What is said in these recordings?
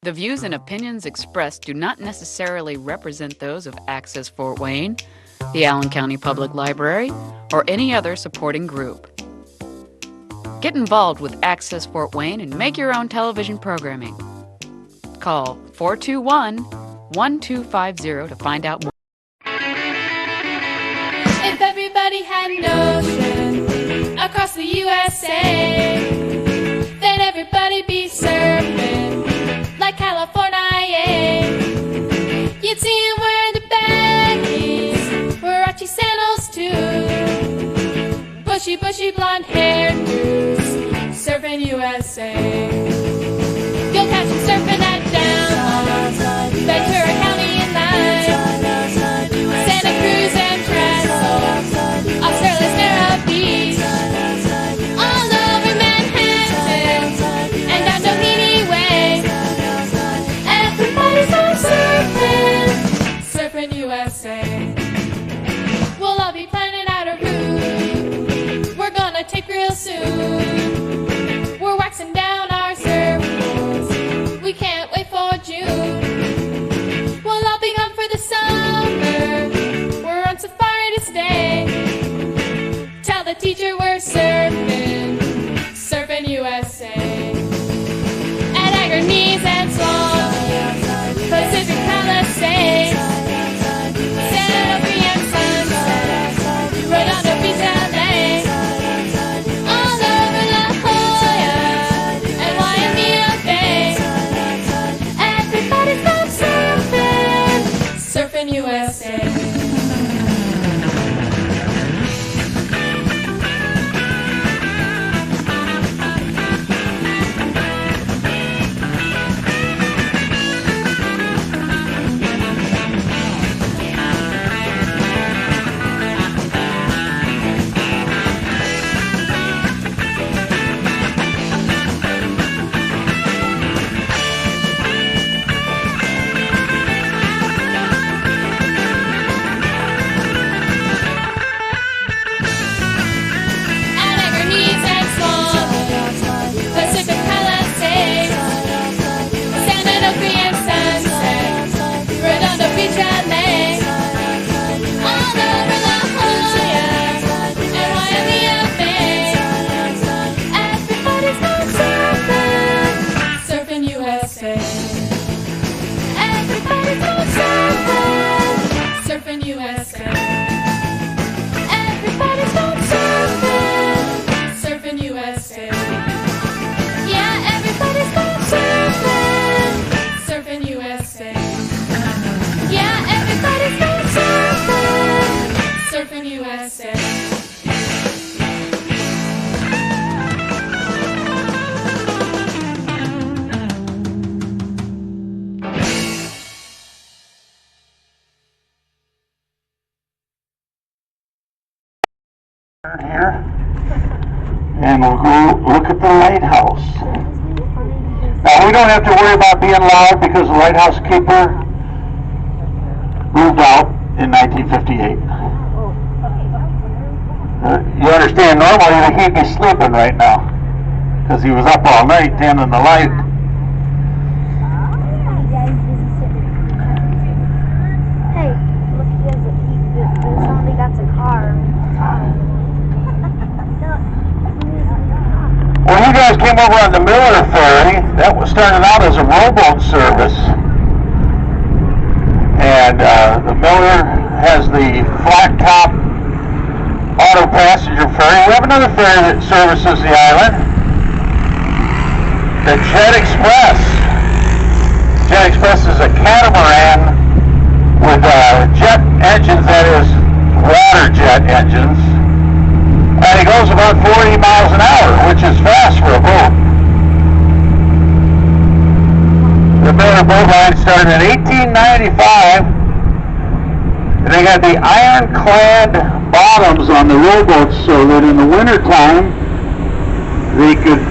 The views and opinions expressed do not necessarily represent those of Access Fort Wayne, the Allen County Public Library, or any other supporting group. Get involved with Access Fort Wayne and make your own television programming. Call 421-1250 to find out more. If everybody had an ocean across the USA, then everybody'd be surfing like California. You'd see him wearing the baggies, Warachi sandals too, bushy blonde hairdos, surfing USA. You'll catch him surfing at Download, Ventura County and Lime, Santa Cruz and Trestle, Australia's Narrow Beach, all over Manhattan and down Doheny Way. Everybody's on surfing USA. We'll all be planning out a route we're gonna take real soon. We're waxing down our surfboards, we can't wait for June. We'll all be gone for the summer, we're on safari to stay. Tell the teacher we're surfing USA. At Agnes and Swan, Pacific Palisades, Santa Fe and Sunset, Redondo Beach, LA, all over La Jolla and Waimea Bay. Everybody's gone surfing USA. Here, and we'll go look at the lighthouse. Now we don't have to worry about being loud because the lighthouse keeper moved out in 1958. You understand, normally he'd be sleeping right now because he was up all night tending the light. Hey, look, somebody got the car. Well, you guys came over on the Miller ferry. That was started out as a rowboat service. And the Miller has the flat top auto passenger ferry. We have another ferry that services the island. The Jet Express. Jet Express is a catamaran with jet engines, that is, water jet engines. And it goes about 40 miles an hour, which is fast for a boat. The Miller Boat Line started in 1895, and they got the ironclad bottoms on the rowboats so that in the wintertime they could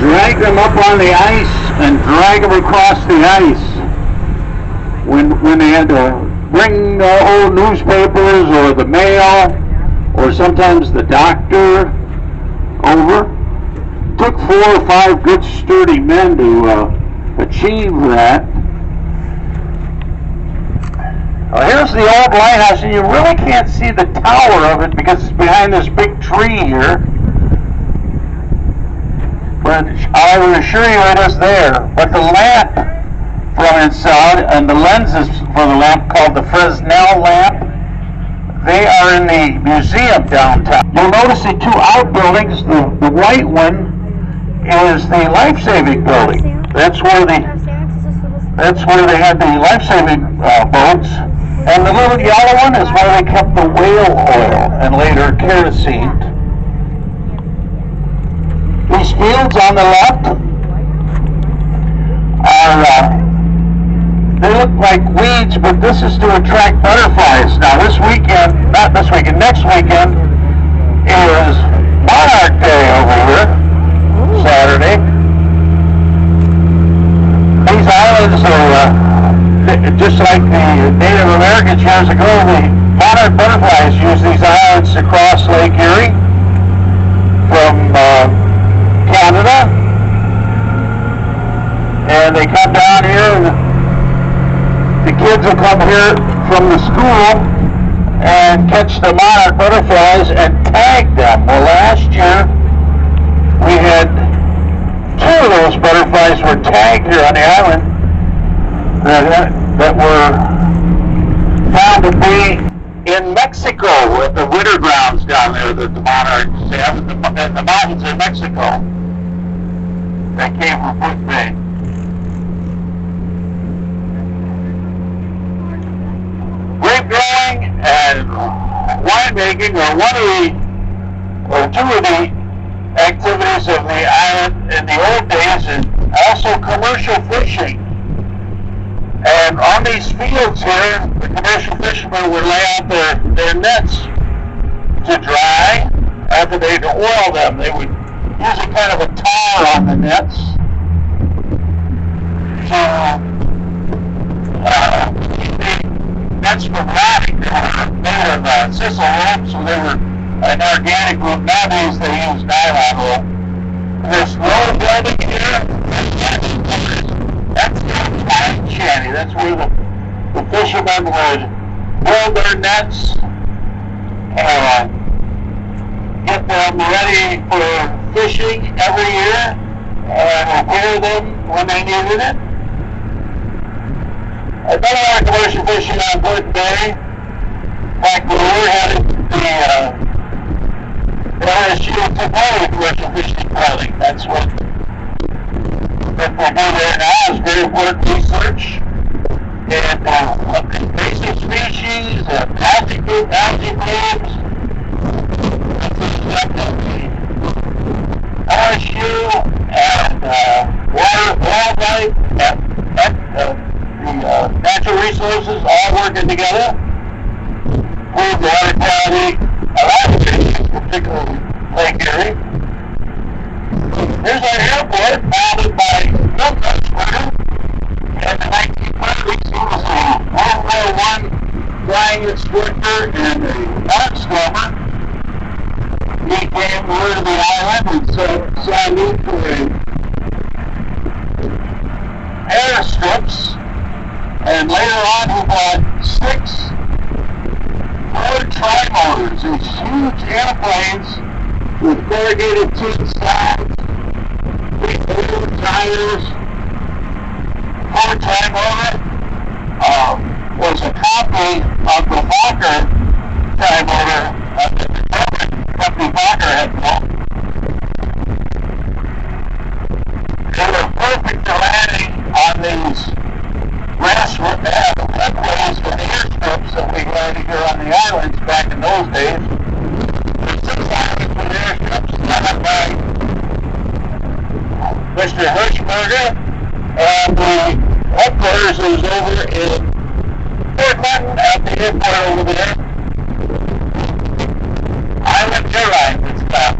drag them up on the ice and drag them across the ice when they had to bring old newspapers or the mail or sometimes the doctor over. Took 4 or 5 good sturdy men to achieve that. Well, here's the old lighthouse, and you really can't see the tower of it because it's behind this big tree here. But I will assure you it is there. But the lamp from inside and the lenses for the lamp, called the Fresnel lamp, they are in the museum downtown. You'll notice the two outbuildings. The white one is the life-saving building. That's where they had the life-saving boats. And the little yellow one is where they kept the whale oil and later kerosene. These fields on the left are, they look like weeds, but this is to attract butterflies. Now this weekend, not this weekend, next weekend is Monarch Day over here, Saturday. These islands are, just like the Native Americans years ago, the monarch butterflies use these islands to cross Lake Erie from Canada, and they come down here, and the kids will come here from the school and catch the monarch butterflies and tag them. Well, last year we had 2 of those butterflies were tagged here on the island that were found to be in Mexico at the winter grounds down there that the monarchs have in the mountains in Mexico. That came from Foot Bay. Grape growing and winemaking are two of the activities of the island in the old days, and also commercial fishing. And on these fields here, the commercial fishermen would lay out their nets to dry. After they'd oil them, they would use a kind of a tar on the nets to keep the nets from rotting. They were made of sisal rope, so they were an organic rope. Nowadays they use nylon rope. There's roll building here. That's the time shanty. That's where the fishermen would build their nets and get them ready for fishing every year and repair them when they needed it. I've done a lot of commercial fishing on Wood Bay. In fact, when we were headed to the LSU took over commercial fishing piloting. That's what we do there now is very important research and invasive species, algae blooms. LSU and wildlife and the natural resources all working together. Improve the water quality of our fish, particularly Lake Erie. Here's our airport, founded by Milton in the 1930s. He was a World War I flying instructor and a barnstormer. He came over to the island and saw a need for airstrips, and later on he bought 6 Ford trimotors, these huge airplanes with corrugated tin sides, big old tires. Ford trimotor was a copy of the Fokker trimotor that the German company Fokker had built. They were perfect for landing on these runways with airstrips that we had here on the islands back in those days. There's 6 islands with airstrips set up by Mr. Hirschberger, and the headquarters is over in Fort Clinton at the airport over there. Island Airlines, it's called.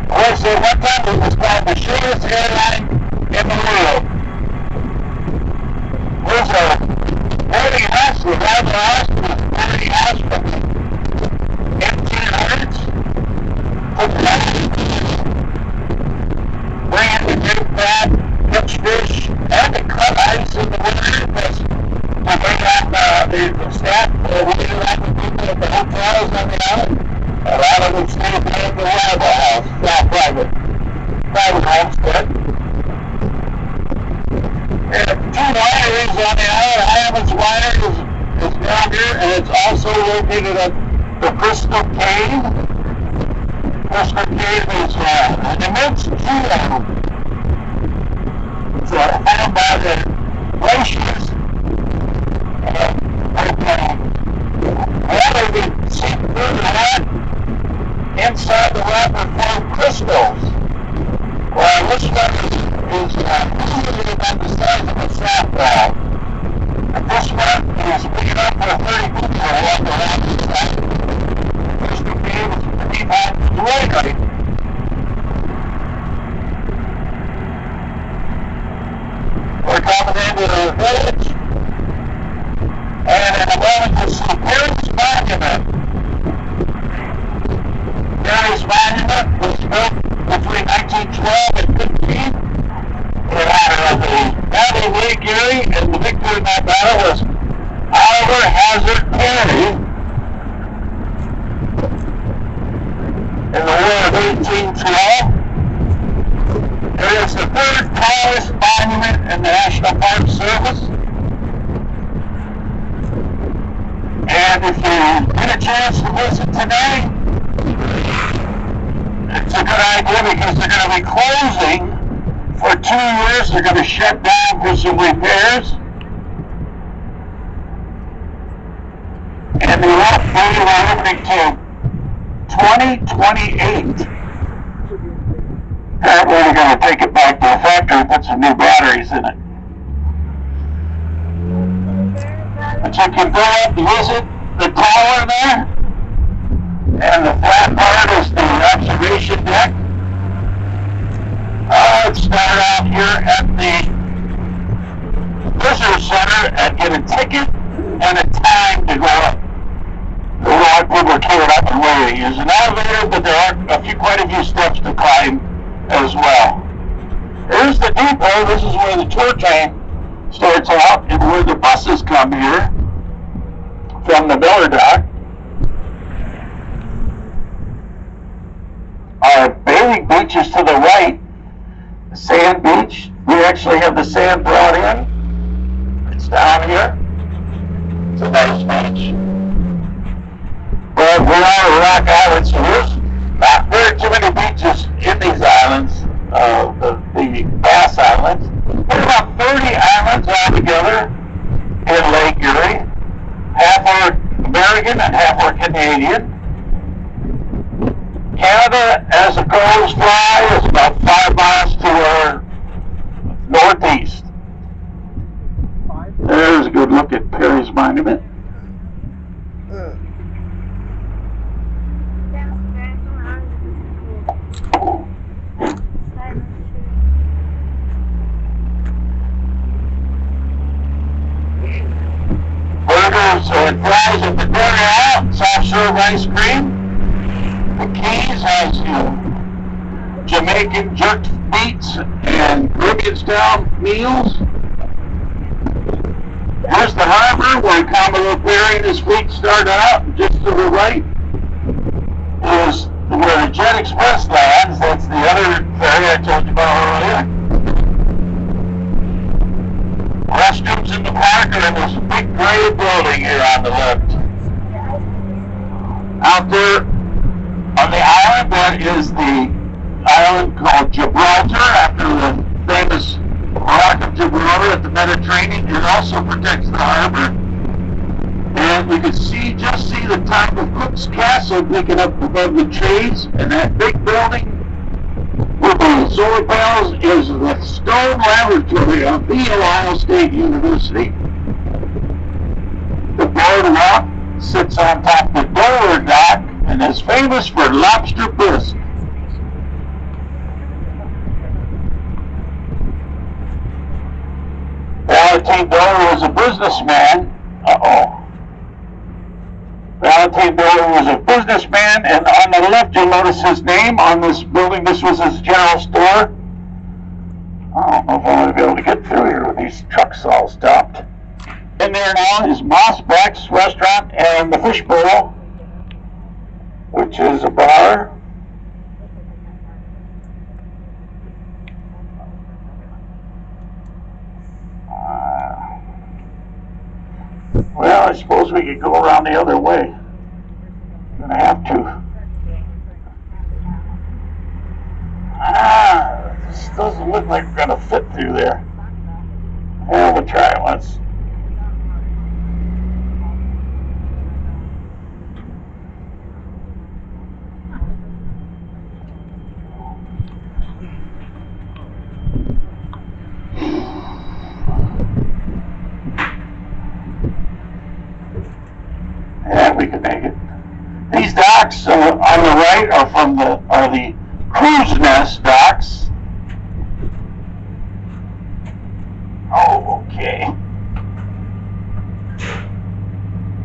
Of course, at one time it was called the shortest airline in the world. There's a boarding house, the Roundhouse, was a boarding house from the 1800s. Bring in the big fat, pitch hotels on the island. A lot of them stay at the Roundhouse, private homestead. And 2 wineries on the island. Hyman's Winery is down here, and it's also located at the Crystal Cave. Crystal Cave is an immense pool. It's found by the glaciers. Water we see through that. Inside the rock are formed crystals. Well, this one is usually about the size of a softball. And this one is big enough for 30 people to walk around inside. Crystal Cave is pretty hot and right. We're coming into the village. And in a moment to see Perry's Monument. Perry's Monument was built between 1912 and 15 in honor of the Battle of Lake Erie, and the victor in that battle was Oliver Hazard Perry in the War of 1812. It is the 3rd tallest monument in the National Park Service. And if you get a chance to visit today, it's a good idea because they're going to be closing for 2 years. They're going to shut down for some repairs. And they won't be opening till 2028. Apparently they're going to take it back to the factory and put some new batteries in it. But you can go up and visit the tower there, and the flat part is the observation deck. Let's start out here at the visitor center and get a ticket and a time to go up. There are a lot of people are queuing up and waiting. There's an elevator, but there are quite a few steps to climb as well. Here's the depot. This is where the tour train starts out and where the buses come here from the Miller Dock. Our bathing beach is to the right, the sand beach. We actually have the sand brought in. It's down here. It's a nice beach. But we are a rock island, so there's not very too many beaches in these islands, the Bass Islands. There's about 30 islands altogether in Lake Erie. Half are American and half are Canadian. Canada, as the crows fly, is about 5 miles to our northeast. There's a good look at Perry's Monument. Burgers and fries at the DeRivera, soft serve ice cream. The Keys has Jamaican jerked meats and Caribbean style meals. Here's the harbor where Commodore Perry and his fleet start out. Just to the right is where the Jet Express lands. That's the other ferry I told you about earlier. Restrooms in the park are in this big gray building here on the left. Out there on the island, that is the island called Gibraltar, after the famous Rock of Gibraltar at the Mediterranean. It also protects the harbor. And we can just see the top of Cook's Castle picking up above the trees. And that big building with the solar panels is the Stone Laboratory of the Ohio State University. The boardwalk sits on top of the Dover Dock and is famous for lobster bisque. Valentine Dover was a businessman. Valentine Dover was a businessman, and on the left you'll notice his name on this building. This was his general store. I don't know if I'm going to be able to get through here with these trucks all stopped. In there now is Mossback's restaurant and the Fishbowl. which is a bar. Well, I suppose we could go around the other way. I'm gonna have to. This doesn't look like we're gonna fit through there. Yeah, we'll try it once. Yeah, we can make it. These docks on the right are the cruise nest docks. Oh, okay.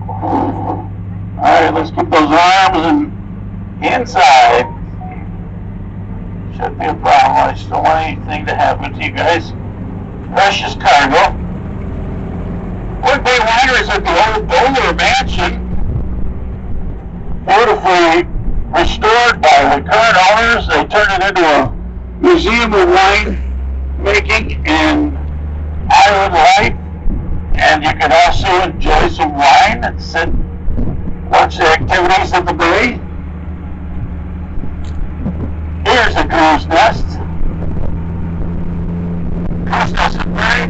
All right, let's keep those arms inside. Shouldn't be a problem. I just don't want anything to happen to you guys. Precious cargo. Wood Bay Winery is at the old Bowler Mansion. Beautifully restored by the current owners. They turned it into a museum of wine making and island life. And you can also enjoy some wine and sit, watch the activities in the bay. Here's the cruise nest. Cruise nest is a very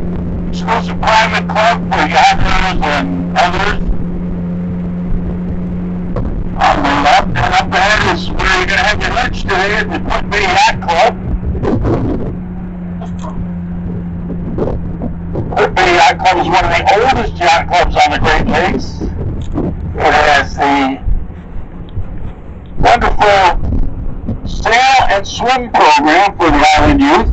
exclusive private club for yachters and others. On the left and up ahead is where you're going to have your lunch today at the Wood Bay Yacht Club. Wood Bay Yacht Club is one of the oldest yacht clubs on the Great Lakes. It has the wonderful sail and swim program for the island youth.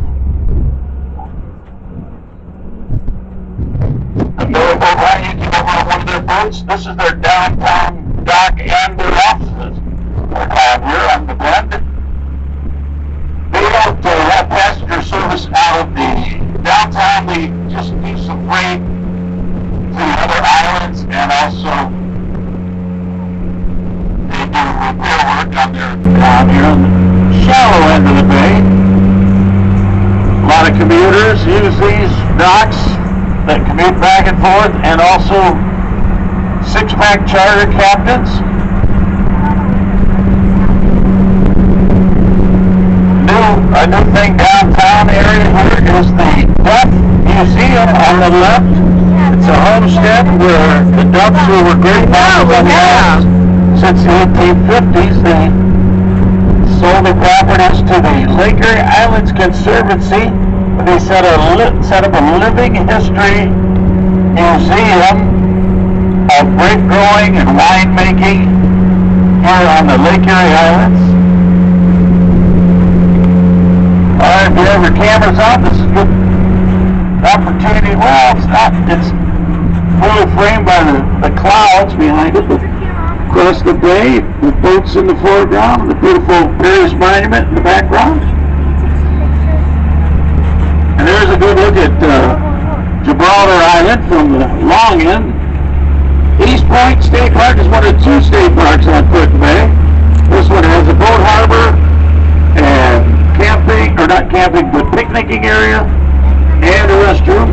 The motorboat ride, you can go on one of their boats. This is their downtown dock and their offices. They're down here on the bend. They don't have passenger service out of the downtown. They just do some freight to the other islands, and also they do repair work on their down here on the shallow end of the bay. A lot of commuters use these docks that commute back and forth, and also six-pack charter captains. A new thing downtown area here is the Duck Museum on the left. It's a homestead where the Ducks, who were great models on the island since the 1850s, they sold the properties to the Lake Erie Islands Conservancy. They set up a living history museum of grape growing and winemaking here on the Lake Erie Islands. Alright, if you have your cameras on, this is a good opportunity. Well, it's not, it's fully framed by the clouds behind it, but across the bay, with boats in the foreground, the beautiful Paris Monument in the background. And there's a good look at Gibraltar Island from the long end. East Point State Park is one of two state parks on Put Bay. This one has a boat harbor and camping, or not camping, but picnicking area and a restroom.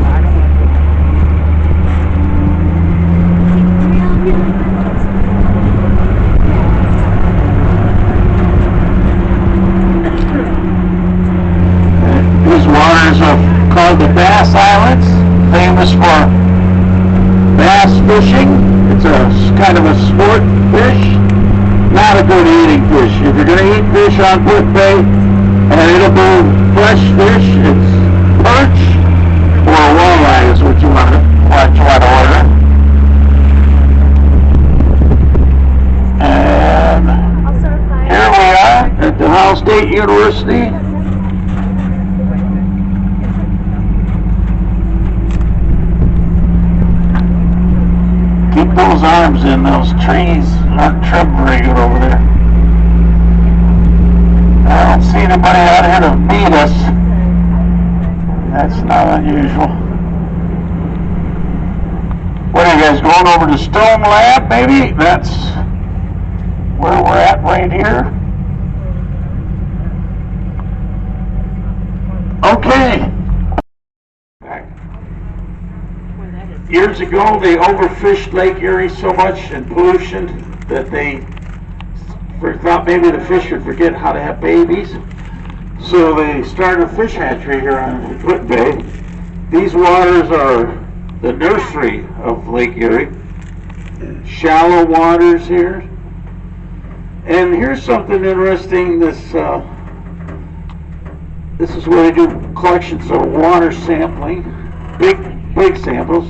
These waters are called the Bass Islands, famous for bass fishing. It's a kind of a sport fish, not a good eating fish. If you're going to eat fish on Put Bay, and it'll be fresh fish, it's perch or walleye is what you want to order. And here we are at the Ohio State University. Keep those arms in, those trees aren't trimmed very good over there. I don't see anybody out here to beat us. That's not unusual. What are you guys going over to Stone Lab, maybe? That's where we're at right here. Okay. Years ago, they overfished Lake Erie so much in pollution that they thought maybe the fish would forget how to have babies. So they started a fish hatchery here on Foot Bay. These waters are the nursery of Lake Erie. Shallow waters here. And here's something interesting. This is where they do collections of water sampling, big samples.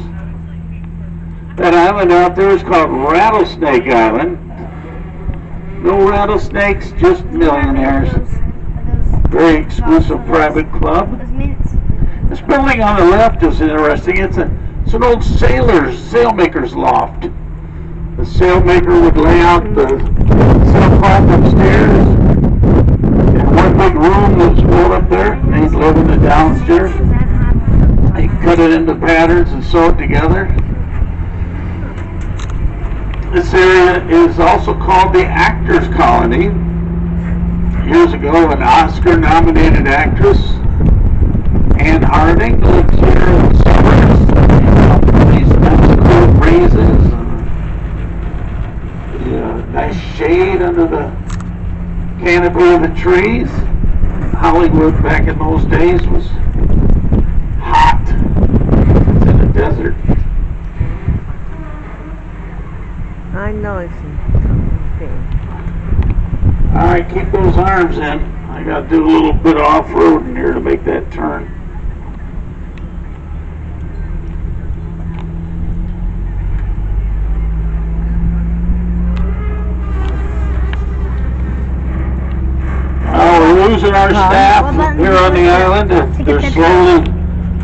That island out there is called Rattlesnake Island. No rattlesnakes, just millionaires. Very exclusive private club. This building on the left is interesting. It's an old sailmaker's loft. The sailmaker would lay out the sailcloth upstairs in one big room that was built up there, and he'd live in the downstairs. He'd cut it into patterns and sew it together. This area is also called the Actors Colony. Years ago, an Oscar-nominated actress, Anne Harding, lived here in the suburbs. These nice cool breezes, nice shade under the canopy of the trees. Hollywood back in those days was hot. It's in the desert. I know it's something. Alright, keep those arms in. I gotta do a little bit of off-road in here to make that turn. We're losing our staff here on the island. They're slowly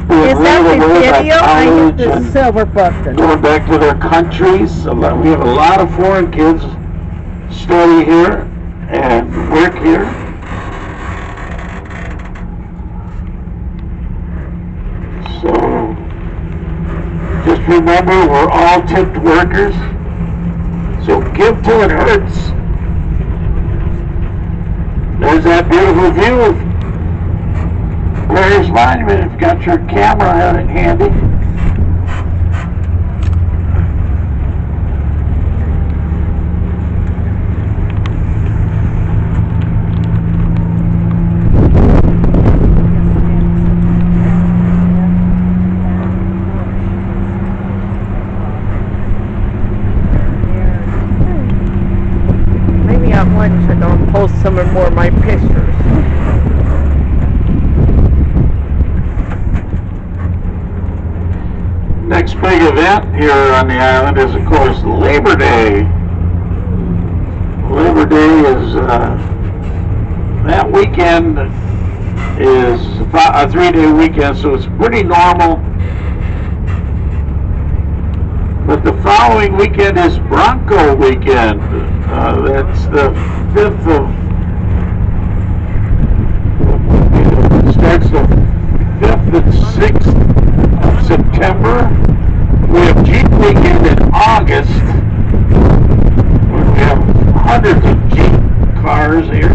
being wheeled away by college and silver button. going back to their countries. We have a lot of foreign kids study here and work here. So just remember, we're all tipped workers. So give till it hurts. There's that beautiful view of Paris Monument. If you've got your camera handy. Maybe I want to post some more of my pictures. Next big event here on the island is, of course, Labor Day. Labor Day is, that weekend is a 3-day weekend, so it's pretty normal. But the following weekend is Bronco weekend. That's the 5th of, it starts the 5th and 6th of September. We have Jeep weekend in August, when we have hundreds of Jeep cars here.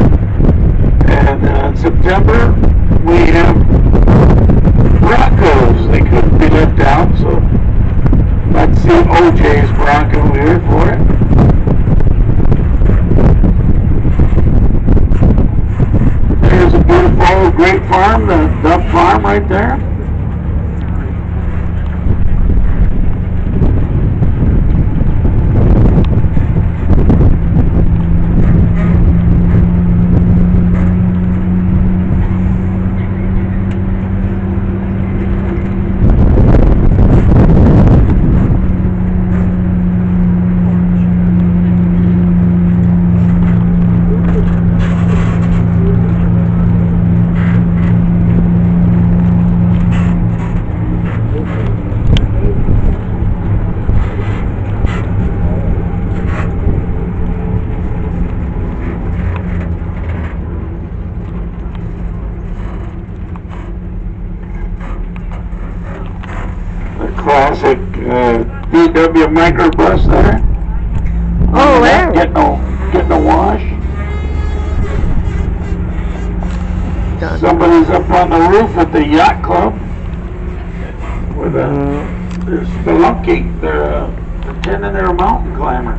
And in September, we have Broncos. They couldn't be left out, so let's see OJ's Bronco here for it. There's a beautiful grape farm, the Duff Farm right there. Classic VW microbus there. Oh, wow. Get no getting a wash. Done. Somebody's up on the roof at the yacht club with they're spelunking. They're pretending they're a mountain climber.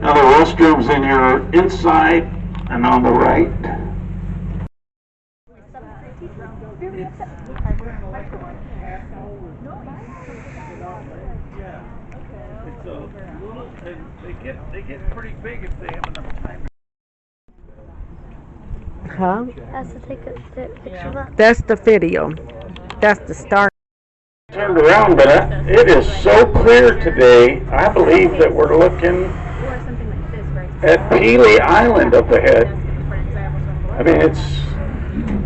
Now the restrooms in your inside and on the right. It's a little, and they get pretty big if they have enough time. Huh? Has to take a picture of that. That's the video. That's the start. Turned around, but it is so clear today. I believe that we're looking at Peely Island up ahead. I mean, it's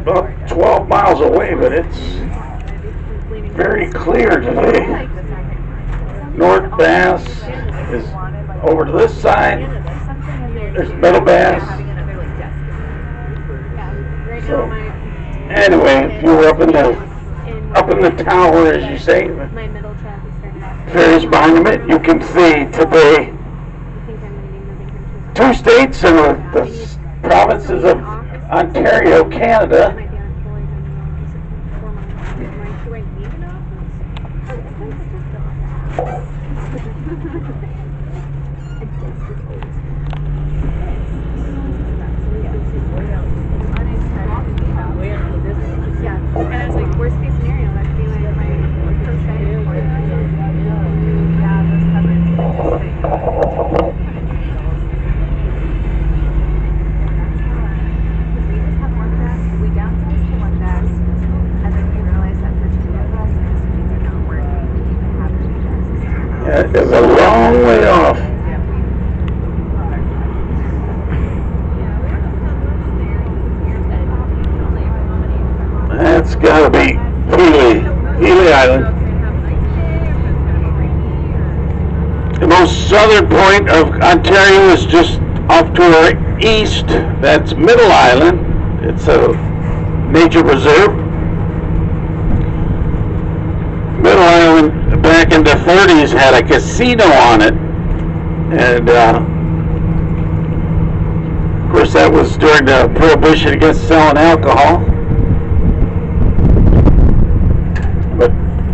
about 12 miles away, but it's very clear today. North Bass is over to this side. There's Middle Bass. So, anyway, if you were up in the tower, as you say, Ferris Monument, you can see today 2 states in the provinces of Ontario, Canada. And I was like, worst case scenario, that'd be like my crochet or It is a long way off. That's gotta be Peely Island. The most southern point of Ontario is just off to our east. That's Middle Island. It's a nature reserve. Middle Island back in the 30s had a casino on it, and of course that was during the prohibition against selling alcohol. But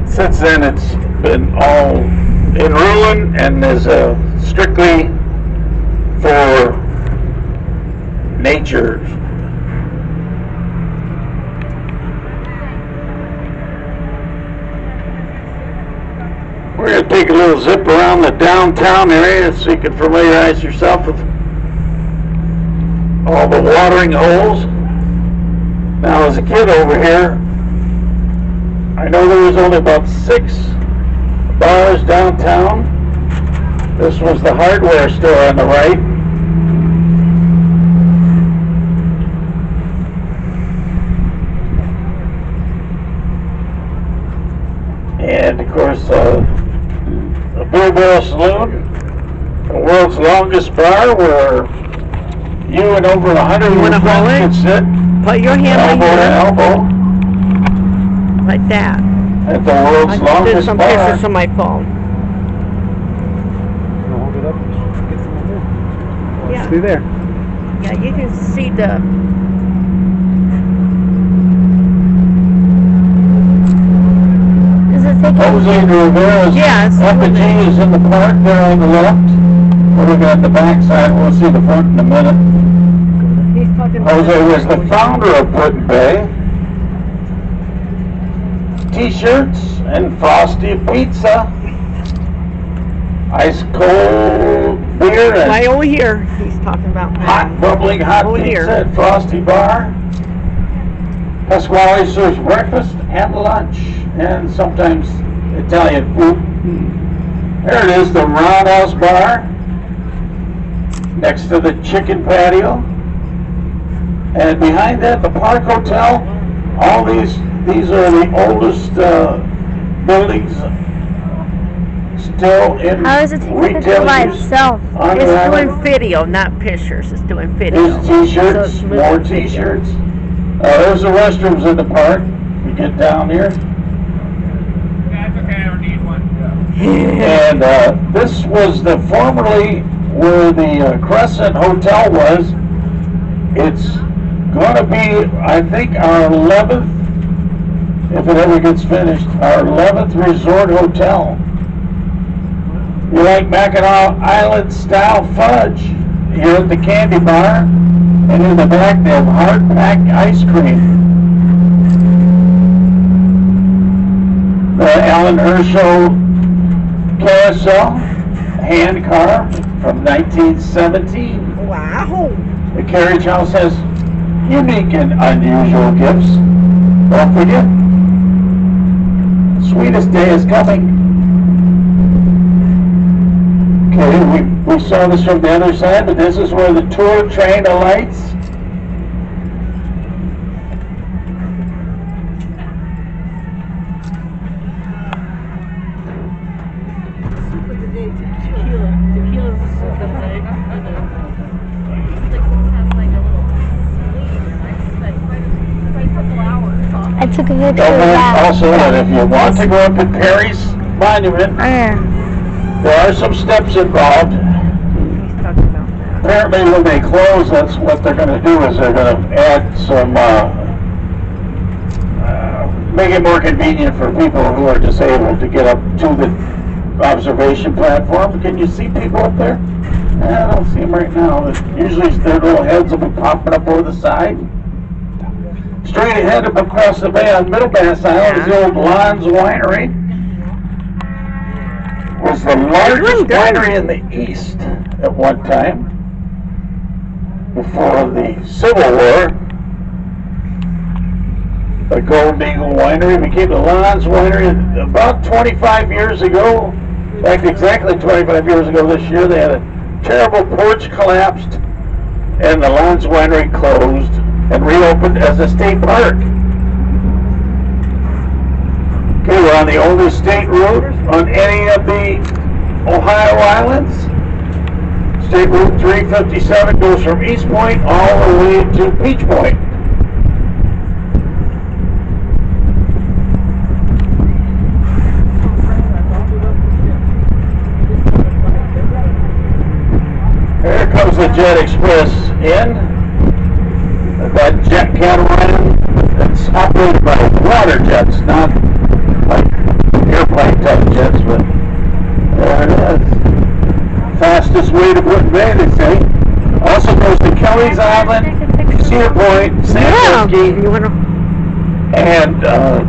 since then it's been all in ruin and is strictly for nature. We're going to take a little zip around the downtown area so you can familiarize yourself with all the watering holes. Now, as a kid over here, I know there was only about 6 bars downtown. This was the hardware store on the right. And, of course, the Saloon, the world's longest bar, where you and over 100 of your friends can sit Put your hand elbow right to here, elbow like that. at the world's I did longest some bar. pictures on my phone. Hold it up. Get some of it. Yeah. Through there. Yeah, you can see the. Does it take a Jose DeRivera's Yes. effigy is in the park there on the left. We're looking at the back side. We'll see the front in a minute. He's talking about Jose was the founder of Put-in-Bay. T-shirts and frosty pizza. Ice cold beer and right over here. He's talking about hot bubbling hot Over pizza here. at Frosty Bar. Pasquale serves breakfast and lunch and sometimes Italian food. There it is, the Roundhouse Bar next to the chicken patio. And behind that, the Park Hotel. All these are the oldest buildings still in How does it take a picture retail by use itself? on the It's island. doing video, not pictures. It's doing video. There's So t-shirts, it's more moving video. t-shirts. There's the restrooms in the park. You get down here. That's okay, I don't need one. And this was formerly where the Crescent Hotel was. It's going to be, I think, our 11th, if it ever gets finished, our 11th resort hotel. You like Mackinac Island style fudge? You're at the candy bar, and in the back they have hard-packed ice cream. The Alan Herschel Carousel, hand-carved from 1917. Wow. The carriage house has unique and unusual gifts. Don't forget, sweetest day is coming. Okay, we saw this from the other side, but this is where the tour train alights. I took a picture of Don't forget that. also that if you want to go up to Perry's Monument, there are some steps involved. He's talking about that. Apparently when they close, that's what they're going to do, is they're going to add some, make it more convenient for people who are disabled to get up to the observation platform. Can you see people up there? I don't see them right now. But usually their little heads will be popping up over the side. Straight ahead up across the bay on Middle Bass Island is the old Lon's Winery. It was the largest winery in the East at one time, before the Civil War. The Golden Eagle Winery became the Lon's Winery about 25 years ago. In fact, exactly 25 years ago this year, they had a terrible porch collapsed, and the Lon's Winery closed and reopened as a state park. Okay, we're on the oldest state route on any of the Ohio islands. State Route 357 goes from East Point all the way to Peach Point. Here comes the Jet Express in. That jet catamaran that's operated by water jets, not like airplane type jets, but there it is. Fastest way to Brooklyn Bay, they say. Also goes to Kelly's Island, Cedar Point, Sandusky, and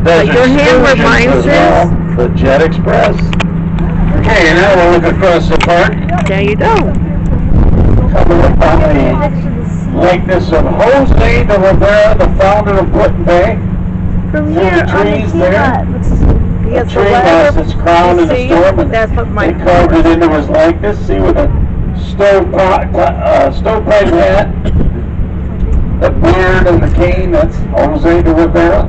Desert your hand Excursions reminds as well, the Jet Express. Okay, now we'll look across the park. There you go. Coming up on the likeness of Jose DeRivera, the founder of Brooklyn Bay. From Through here the on trees the there. He The has tree the has letter. its crown in the See? storm, and That's what my they carved it into his likeness. See, with a stovepipe hat, the beard and the cane, that's Jose DeRivera.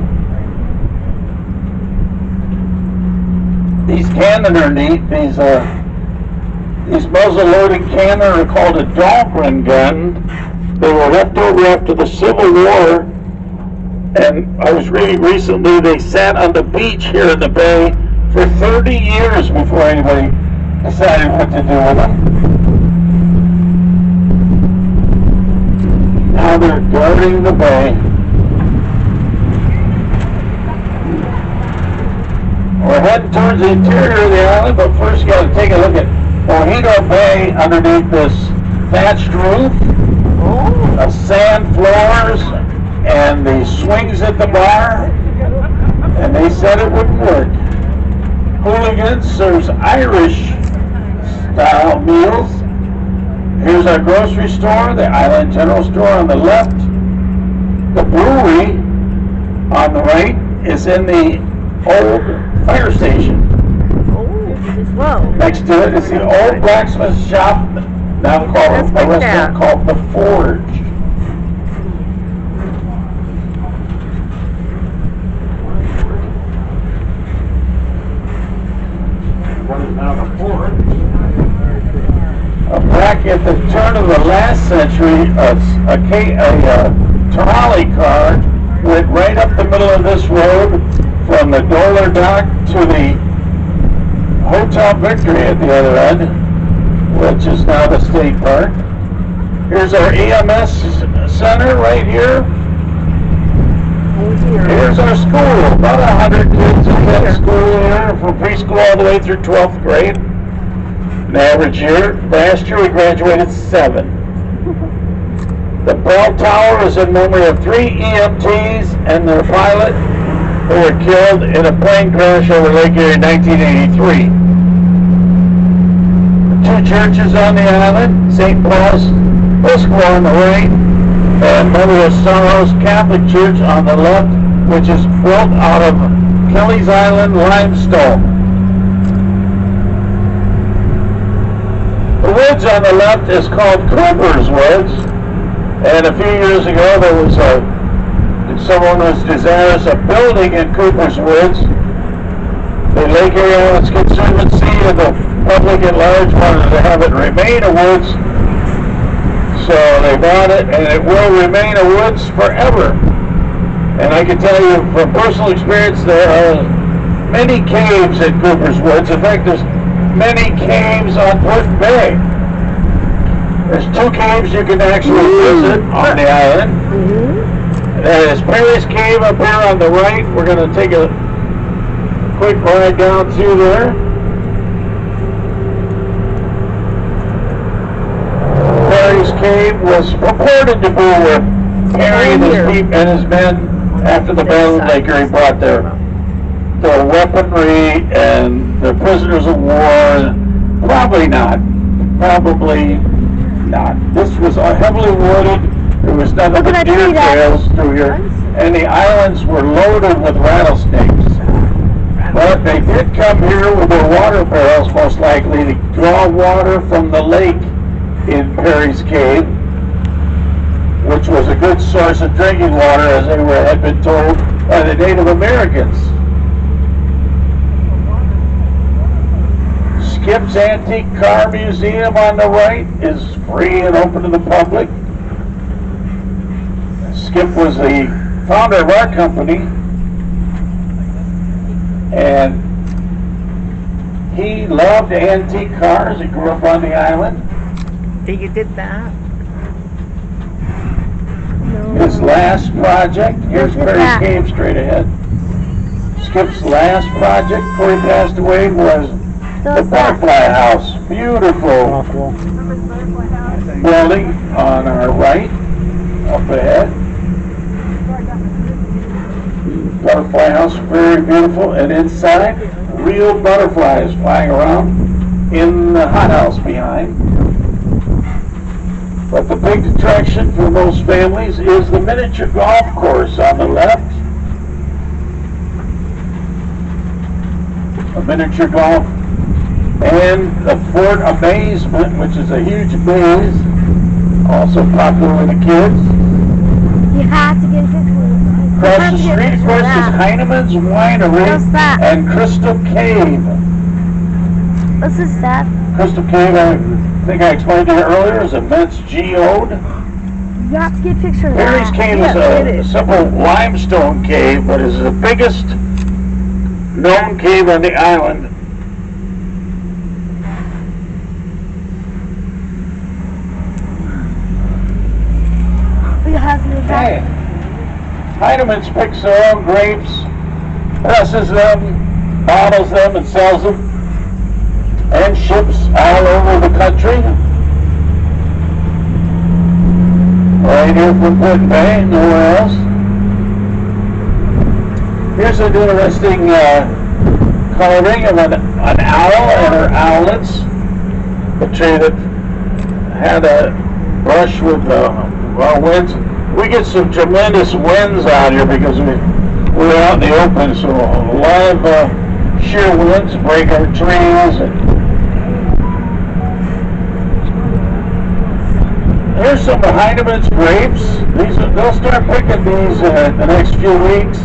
These cannon are neat. These muzzle-loaded cannon are called a Dahlgren gun. They were left over after the Civil War, and I was reading recently they sat on the beach here in the bay for 30 years before anybody decided what to do with them. Now they're guarding the bay. We're heading towards the interior of the island, but first you got to take a look at Mojito Bay underneath this thatched roof, the sand floors, and the swings at the bar, and they said it wouldn't work. Hooligans serves Irish-style meals. Here's our grocery store, the Island General Store on the left. The brewery on the right is in the old fire station. Whoa. Next to it is the old blacksmith shop, now called a restaurant called The Forge. Back at the turn of the last century, a trolley car went right up the middle of this road from the Doler Dock to the Hotel Victory at the other end, which is now the state park. Here's our EMS center right here. Here's our school. About 100 kids in that school here, from preschool all the way through 12th grade. An average year. Last year we graduated 7. The bell tower is in memory of 3 EMTs and their pilot who were killed in a plane crash over Lake Erie in 1983. 2 churches on the island, St. Paul's Episcopal on the right, and Mother of Sorrows Catholic Church on the left, which is built out of Kelly's Island limestone. The woods on the left is called Cooper's Woods, and a few years ago there was someone was desirous of building in Cooper's Woods. The Lake Erie Islands Conservancy and the public at large wanted to have it remain a woods, so they bought it, and it will remain a woods forever. And I can tell you from personal experience, there are many caves in Cooper's Woods. In fact, there's many caves on Port Bay. There's 2 caves you can actually visit on the island. There's Perry's Cave up here on the right. We're going to take a quick ride down through there. Perry's Cave was purported to be where Perry and his men, after the Battle of Lake Erie, brought their weaponry and their prisoners of war. Probably not. This was heavily wooded. There was nothing but deer trails through here, and the islands were loaded with rattlesnakes. But they did come here with their water barrels, most likely, to draw water from the lake in Perry's Cave, which was a good source of drinking water, as they had been told by the Native Americans. Scheeff's Antique Car Museum on the right is free and open to the public. Scheeff was the founder of our company, and he loved antique cars. He grew up on the island. You did that? His last project, here's Perry's Cave straight ahead. Scheeff's last project before he passed away was the Butterfly House. Beautiful building on our right, up ahead. Butterfly House, very beautiful, and inside, real butterflies flying around in the hothouse behind. But the big attraction for most families is the miniature golf course on the left. A miniature golf, and the Fort Amazement, which is a huge maze, also popular with the kids. You have to get a picture. Across the street, of course, is Heinemann's Winery and Crystal Cave. What's this stuff? Crystal Cave, I think I explained to you earlier, is immense geode. You have to get a picture of that. Perry's Cave is a simple limestone cave, but is the biggest known cave on the island. Hey, Heinemann's picks their own grapes, presses them, bottles them, and sells them, and ships all over the country. Right here from Port Bay, nowhere else. Here's an interesting carving of an owl and her owlets. A tree that had a brush with winds. We get some tremendous winds out here because we're out in the open, so a lot of sheer winds break our trees. Here's some of Heinemann's grapes. They'll start picking these the next few weeks.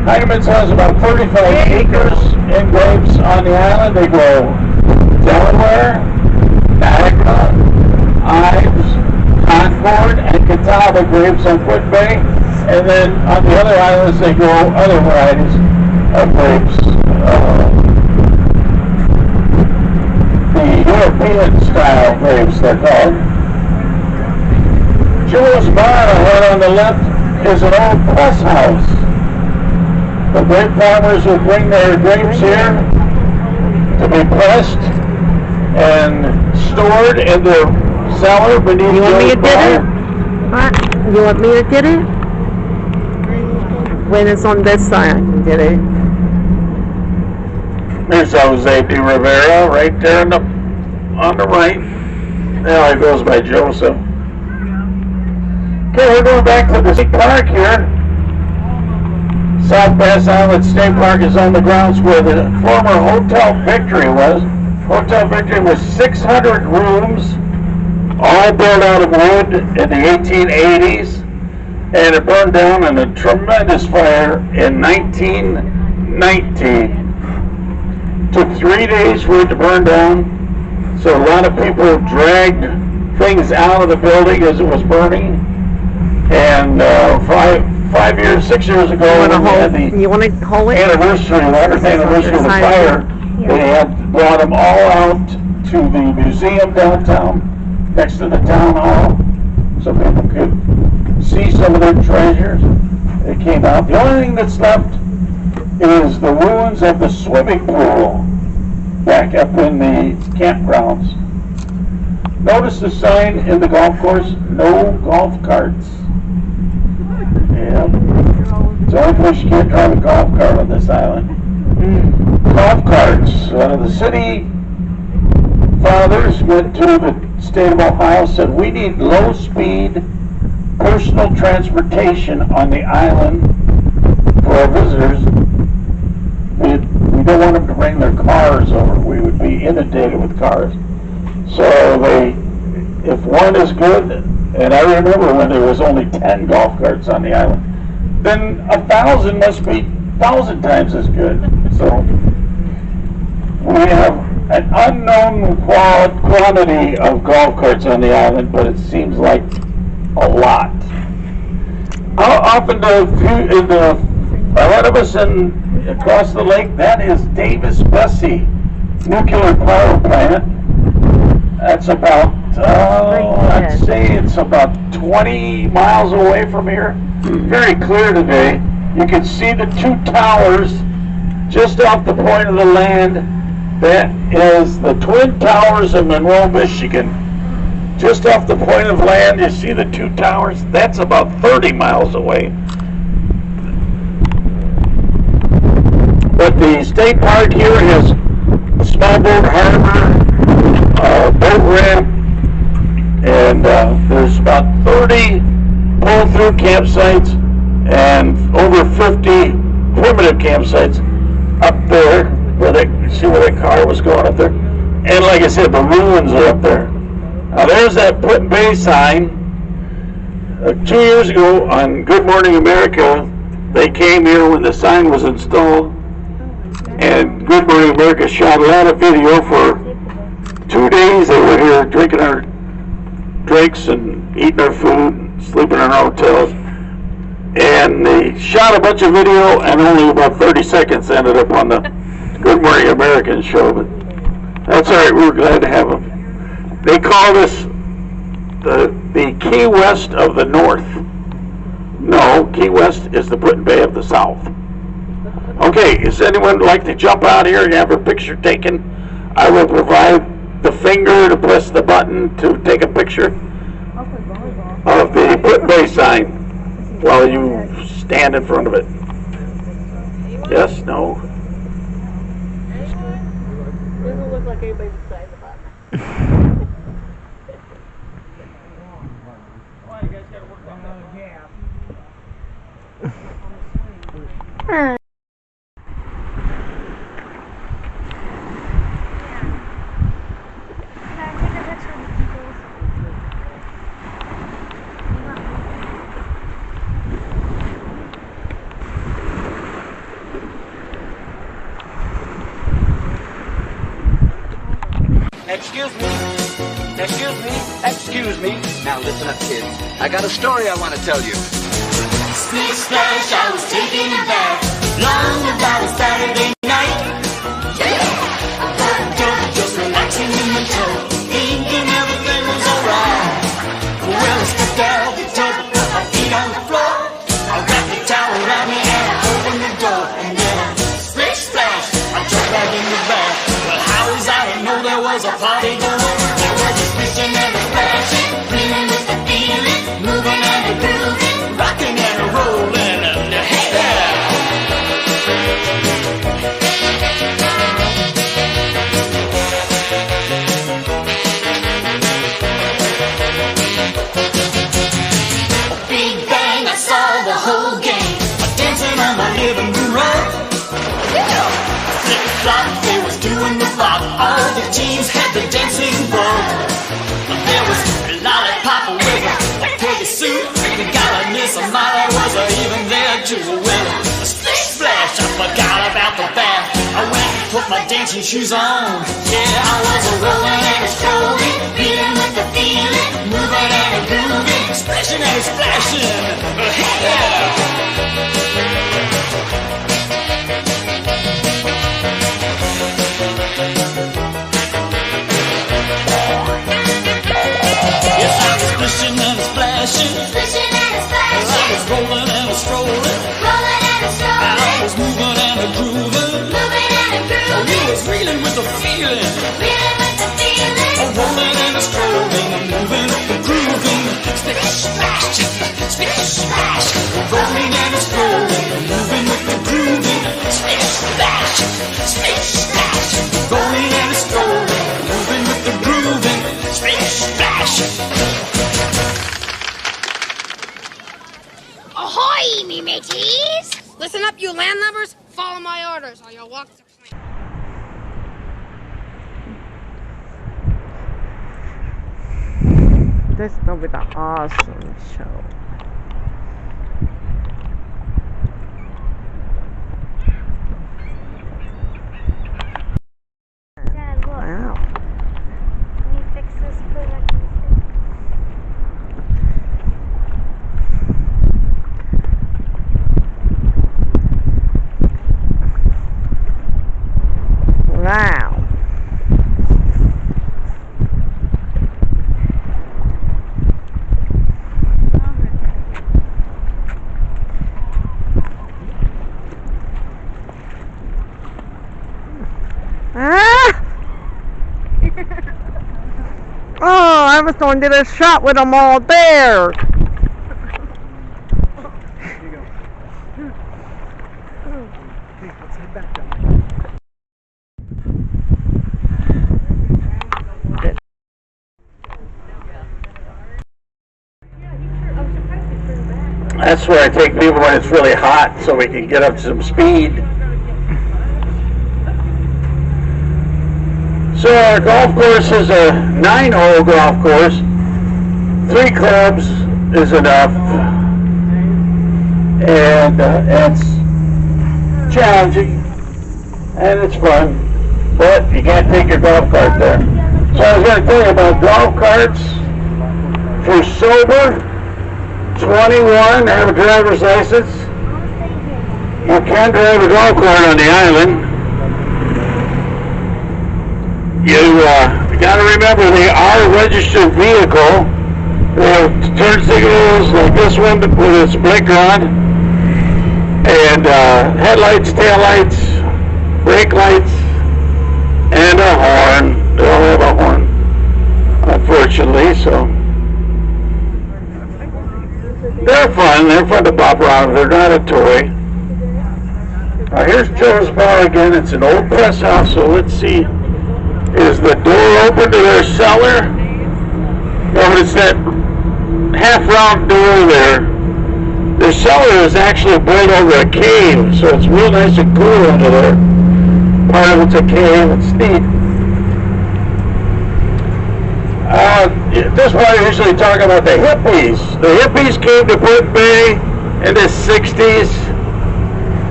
Heinemann's has about 35 acres in grapes on the island. They grow Delaware, Niagara, Ives, Concord, and Catawba grapes on Foot Bay. And then on the other islands, they grow other varieties of grapes. The European style grapes, they're called. Jewel's Bar ahead on the left is an old press house. The grape farmers will bring their grapes here to be pressed and stored in the cellar beneath You want me Jewel's to Bar. get it? What? You want me to get it? When it's on this side, I can get it. There's Jose DeRivera right there on the right. Now he goes by Joseph. Okay, we're going back to the state park here. South Bass Island State Park is on the grounds where the former Hotel Victory was. Hotel Victory was 600 rooms, all built out of wood in the 1880s, and it burned down in a tremendous fire in 1919. Took 3 days for it to burn down, so a lot of people dragged things out of the building as it was burning. And 6 years ago, when we had the You want to hold it? anniversary, the 100th anniversary of the fire, they had brought them all out to the museum downtown, next to the town hall, so people could see some of their treasures. They came out. The only thing that's left is the ruins of the swimming pool back up in the campgrounds. Notice the sign in the golf course, no golf carts. Yeah. It's the only place you can't drive a golf cart on this island. Golf carts. The city fathers went to the state of Ohio, said we need low-speed personal transportation on the island for our visitors. We don't want them to bring their cars over. We would be inundated with cars. So if one is good, and I remember when there was only 10 golf carts on the island, then 1,000 must be 1,000 times as good. So we have an unknown quantity of golf carts on the island, but it seems like a lot. How often ahead of us and across the lake, that is Davis-Besse nuclear power plant. That's about, I'd say it's about 20 miles away from here. Very clear today. You can see the two towers just off the point of the land. That is the Twin Towers of Monroe, Michigan. Just off the point of land, you see the two towers. That's about 30 miles away. But the state park here has a small boat harbor, boat ramp, and there's about 30 pull-through campsites and over 50 primitive campsites up there where that car was going up there. And like I said, the ruins are up there. Now there's that Put Bay sign. 2 years ago on Good Morning America, they came here when the sign was installed, and Good Morning America shot a lot of video for 2 days. They were here drinking our drinks and eating our food, sleeping in our hotels. And they shot a bunch of video, and only about 30 seconds ended up on the Good Morning American show. But that's all right. We were glad to have them. They call this the Key West of the North. No, Key West is the Put Bay of the South. Okay, does anyone like to jump out here and have a picture taken? I will provide the finger to press the button to take a picture of the Put Bay sign while you stand in front of it. Yes? No? Doesn't look like anybody's excited about it. Why you guys gotta work on that? Excuse me. Excuse me. Excuse me. Now listen up, kids. I got a story I want to tell you. Splish splash, I was taking a bath long about a Saturday night. I got a dope, just relaxing in my toe, thinking everything was alright. Well, I stepped out the tub, put my feet on the floor. I wrapped the towel around me and I opened the door. And then I splish splash, I jumped back in the bath. Well, how was I to know there was a party going? There was a splishing and a splashing, feeling with the feeling, moving and a grooving, rocking and a rolling, and hey there. Big bang, I saw the whole gang dancing on my living room rug. Flip flop, they was doing the bop. All the teams had the dancing bug. There was a lollipop with a peggy suit. The guy Miss Amara was even there too. Well, a splish splash, I forgot about the bath. I went and put my dancing shoes on. Yeah, I was a rolling and a strolling, beating with the feeling, moving and a grooving, splashing and splashing. Hey yeah. Yes, I was splishing and splashing, splishing and splashing. I was rolling and a strolling, rolling and a strolling. I was moving and a grooving, moving and a grooving. We was reeling with the feeling, reeling with the feeling. A rolling and a strolling, a moving, a grooving. Splish splash, splish splash. Rolling and a strolling, a moving with the grooving. Splish splash, splish splash. Rolling and a strolling, moving with the grooving. Splish splash. Ahoy, me mateys! Listen up, you landlubbers. Follow my orders, or you'll walk the plank. This is gonna be the awesome show. Dad, look. Wow. Can you fix this for that? Wow. Ah! Oh, I was going to get a shot with them all there. That's where I take people when it's really hot, so we can get up to some speed. So our golf course is a 9-hole golf course. 3 clubs is enough, and it's challenging and it's fun, but you can't take your golf cart there. So I was going to tell you about golf carts. If you're sober, 21, have a driver's license, you can drive a golf cart on the island. You got to remember they are a registered vehicle. They have turn signals like this one to put its blinker on, and headlights, taillights, brake lights, and a horn. They all have a horn, unfortunately, so they're fun. They're fun to pop around. They're not a toy. Here's Joe's bar again. It's an old press house, so let's see. Is the door open to their cellar? No, it's that half-round door there. Their cellar is actually built over a cave, so it's real nice and cool under there. Part of it's a cave. It's neat. This is why I usually talk about the hippies. The hippies came to Put Bay in the 60s,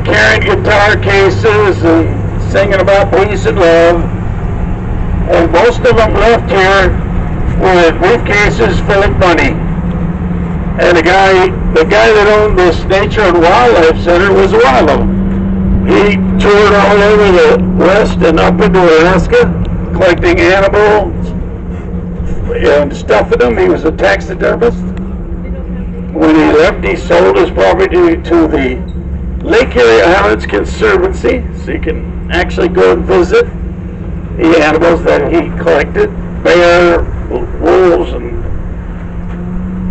carrying guitar cases and singing about peace and love. And most of them left here with briefcases full of money. And the guy that owned this Nature and Wildlife Center was one of them. He toured all over the West and up into Alaska, collecting animals and stuffing them. He was a taxidermist. When he left, he sold his property to the Lake Erie Islands Conservancy, so you can actually go and visit the animals that he collected, bear, wolves, and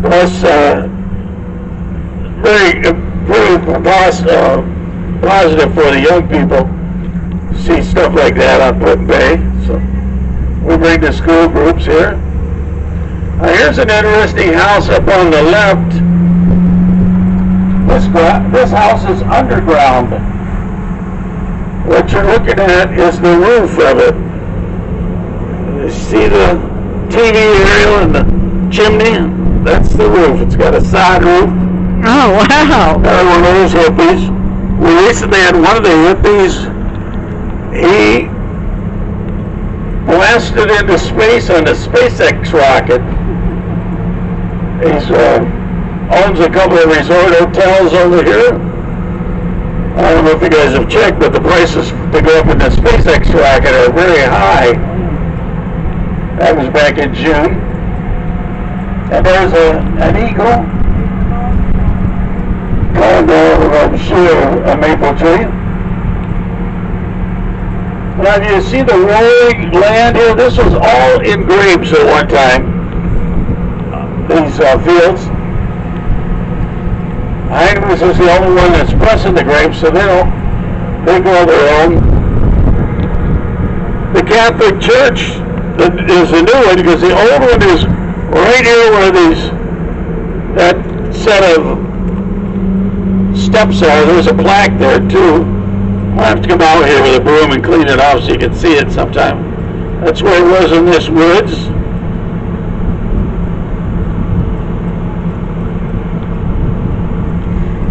plus very positive for the young people to see stuff like that on Put Bay. So we bring the school groups here. Here's an interesting house up on the left. This house is underground. What you're looking at is the roof of it. You see the TV aerial and the chimney? That's the roof. It's got a side roof. Oh, wow. One of those hippies. We recently had one of the hippies. He blasted into space on the SpaceX rocket. He owns a couple of resort hotels over here. I don't know if you guys have checked, but the prices to go up in the SpaceX rocket are very high. That was back in June. And there's an eagle going over a maple tree. Now, do you see the rolling land here? This was all in grapes at one time. These fields. Heinrichs is the only one that's pressing the grapes, so they grow their own. The Catholic Church is the new one because the old one is right here where that set of steps are. There's a plaque there too. I'll have to come out here with a broom and clean it off so you can see it sometime. That's where it was in this woods.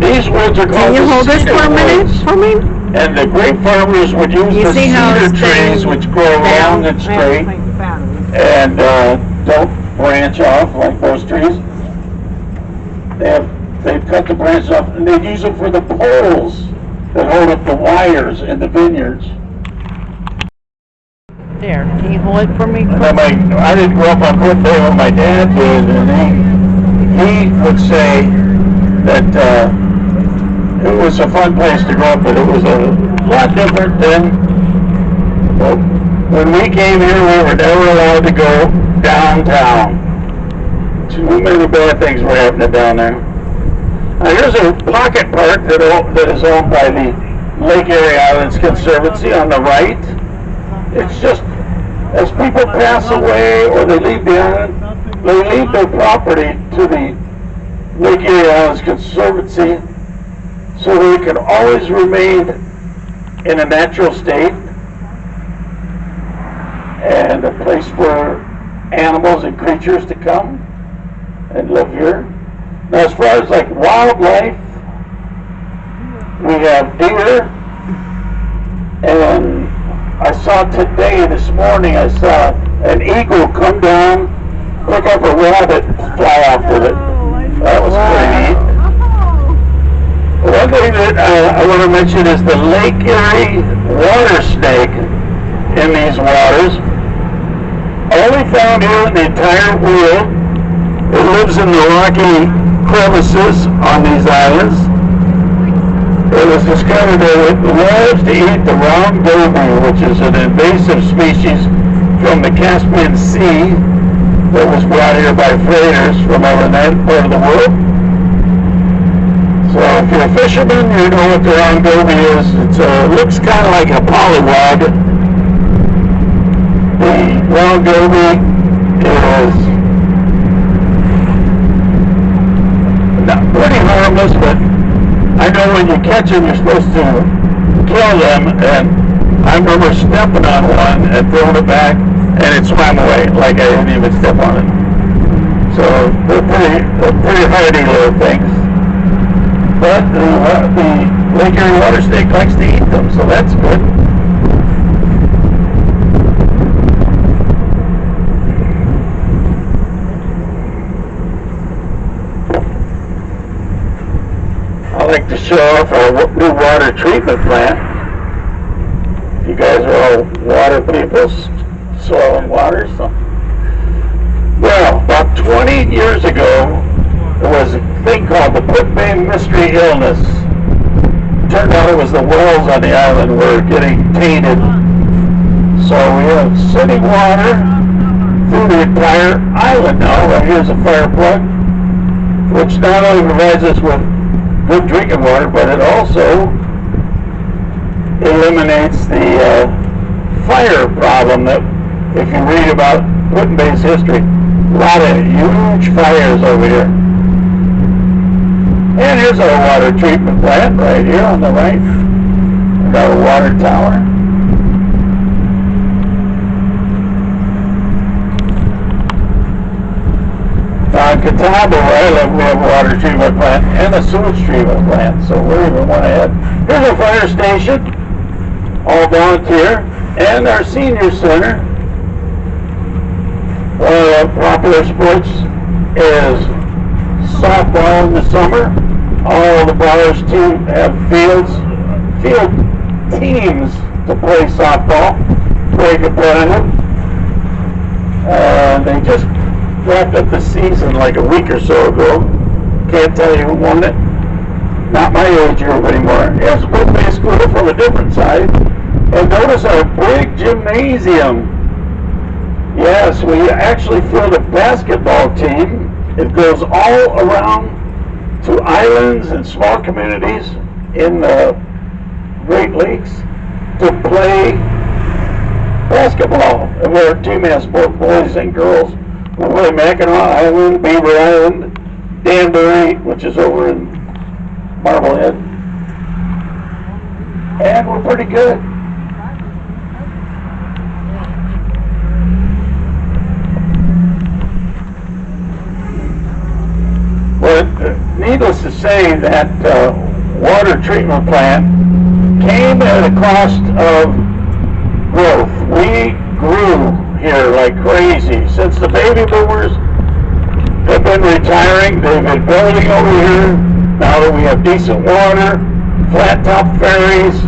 These woods are called Can you hold this for a minute woods. for me? And the grape farmers would use the cedar trees, which grow long and straight and don't branch off like those trees. They've cut the branches off, and they'd use them for the poles that hold up the wires in the vineyards. There, can you hold it for me? I didn't grow up on Put Bay when my dad did, and he would say that it was a fun place to grow up, but it was a lot different than when we came here. We were never allowed to go downtown. Too many bad things were happening down there. Now here's a pocket park that is owned by the Lake Erie Islands Conservancy on the right. It's just as people pass away or they leave their property to the Lake Erie Islands Conservancy so they can always remain in a natural state and a place for animals and creatures to come and live here. Now, as far as like wildlife, we have deer, and I saw this morning, I saw an eagle come down, pick up a rabbit, fly off with it. That was pretty neat. One thing that I want to mention is the Lake Erie water snake in these waters. Only found here in the entire world. It lives in the rocky crevices on these islands. It was discovered that it loves to eat the round goby, which is an invasive species from the Caspian Sea that was brought here by freighters from over that part of the world. So if you're a fisherman, you know what the round goby is. It looks kind of like a pollywog. The round goby is pretty harmless, but I know when you catch them, you're supposed to kill them, and I remember stepping on one and throwing it back, and it swam away like I didn't even step on it. So they're pretty hardy little things. But the Lake Erie water snake likes to eat them, so that's good. to show off our new water treatment plant. You guys are all water people, soil and water. So. Well, about 20 years ago, there was a thing called the Put-Bay Mystery Illness. Turned out it was the wells on the island were getting tainted. So we have city water through the entire island now. Right here's a fire plug, which not only provides us with good drinking water, but it also eliminates the fire problem that, if you read about Put-Bay's history, a lot of huge fires over here. And here's our water treatment plant right here on the right. We've got a water tower. On Catawba, where I live, we have a water treatment plant and a sewage treatment plant, so we're even one ahead. Here's a fire station, all volunteer, and our senior center. One of the popular sports is softball in the summer. All the bars have field teams to play softball, very competitive. They just wrapped up the season like a week or so ago. Can't tell you who won it. Not my age group anymore. It's Put-Bay School from a different side. And notice our big gymnasium. Yes, we actually field a basketball team. It goes all around to islands and small communities in the Great Lakes to play basketball. And we're a team has both boys and girls. We play Mackinac Island, Beaver Island, Danbury, which is over in Marblehead. And we're pretty good. Well, needless to say, that water treatment plant came at a cost of growth. We grew here like crazy. Since the baby boomers have been retiring, they've been building over here. Now that we have decent water, flat top ferries,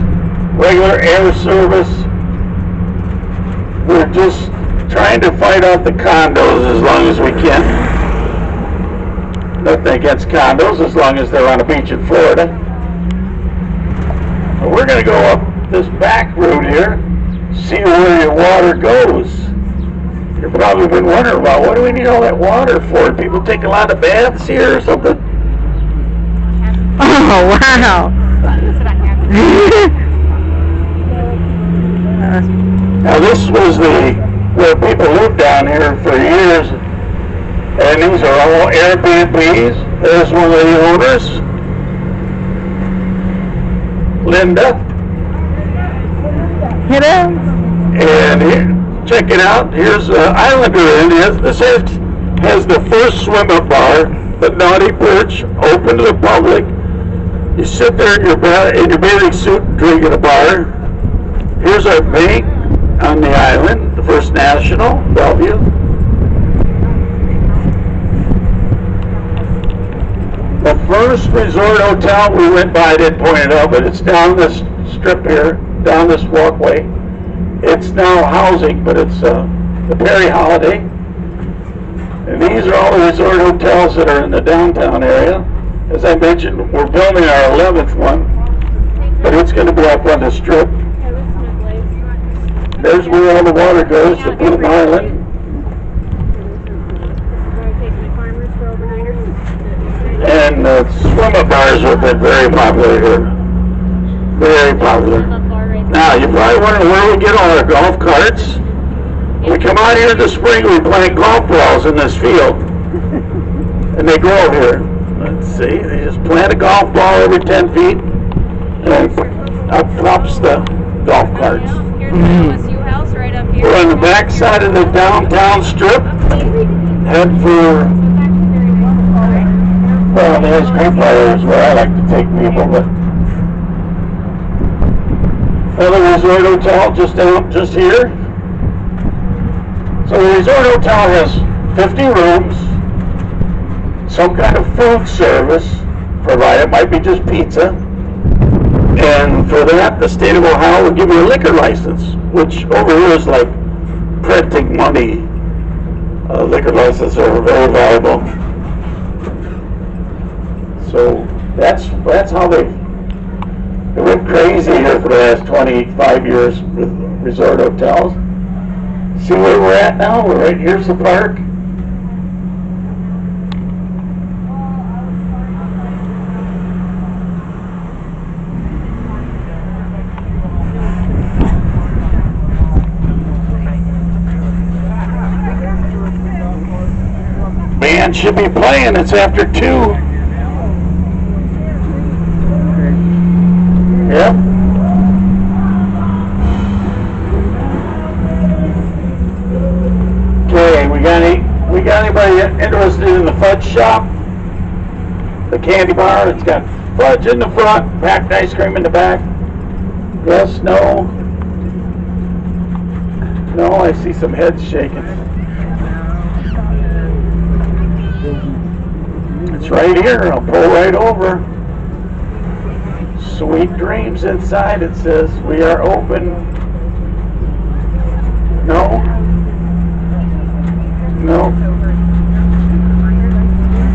regular air service, we're just trying to fight out the condos as long as we can. Nothing against condos as long as they're on a beach in Florida. But we're going to go up this back route here, see where your water goes. You've probably been wondering about, what do we need all that water for? Do people take a lot of baths here or something? Oh, wow. Now this was where people lived down here for years, and these are all Airbnbs. There's one of the owners, Linda. Hello. And here, check it out. Here's Islander Inn. This has the first swim-up bar, the Naughty Perch, open to the public. You sit there in your bathing suit and drink at a bar. Here's our bank on the island, the First National, Bellevue. The first resort hotel we went by, I didn't point it out, but it's down this strip here, down this walkway. It's now housing, but it's the Perry Holiday. And these are all the resort hotels that are in the downtown area. As I mentioned, we're building our 11th one, but it's going to be up on the strip. There's where all the water goes to Bloom Island. And swim-up bars have been very popular here. Very popular. Now, you're probably wondering where we get all our golf carts. We come out here in the spring, we plant golf balls in this field. And they grow here. Let's see, they just plant a golf ball every 10 feet, and up pops the golf carts. We're on the back side of the downtown strip. Head for, well, the ice cream parlor is where I like to take people, but another resort hotel just here. So the resort hotel has 50 rooms, some kind of food service, provide. It might be just pizza. And for that, the state of Ohio will give you a liquor license, which over here is like printing money. Liquor licenses are very valuable. So that's how they went crazy here for the last 25 years with resort hotels. See where we're at now? We're right here's the park. Band should be playing. It's after 2. Yep. Okay, we got anybody interested in the fudge shop? The candy bar. It's got fudge in the front, packed ice cream in the back. Yes, no. No, I see some heads shaking. It's right here. I'll pull right over. Sweet dreams inside. It says we are open. No. No.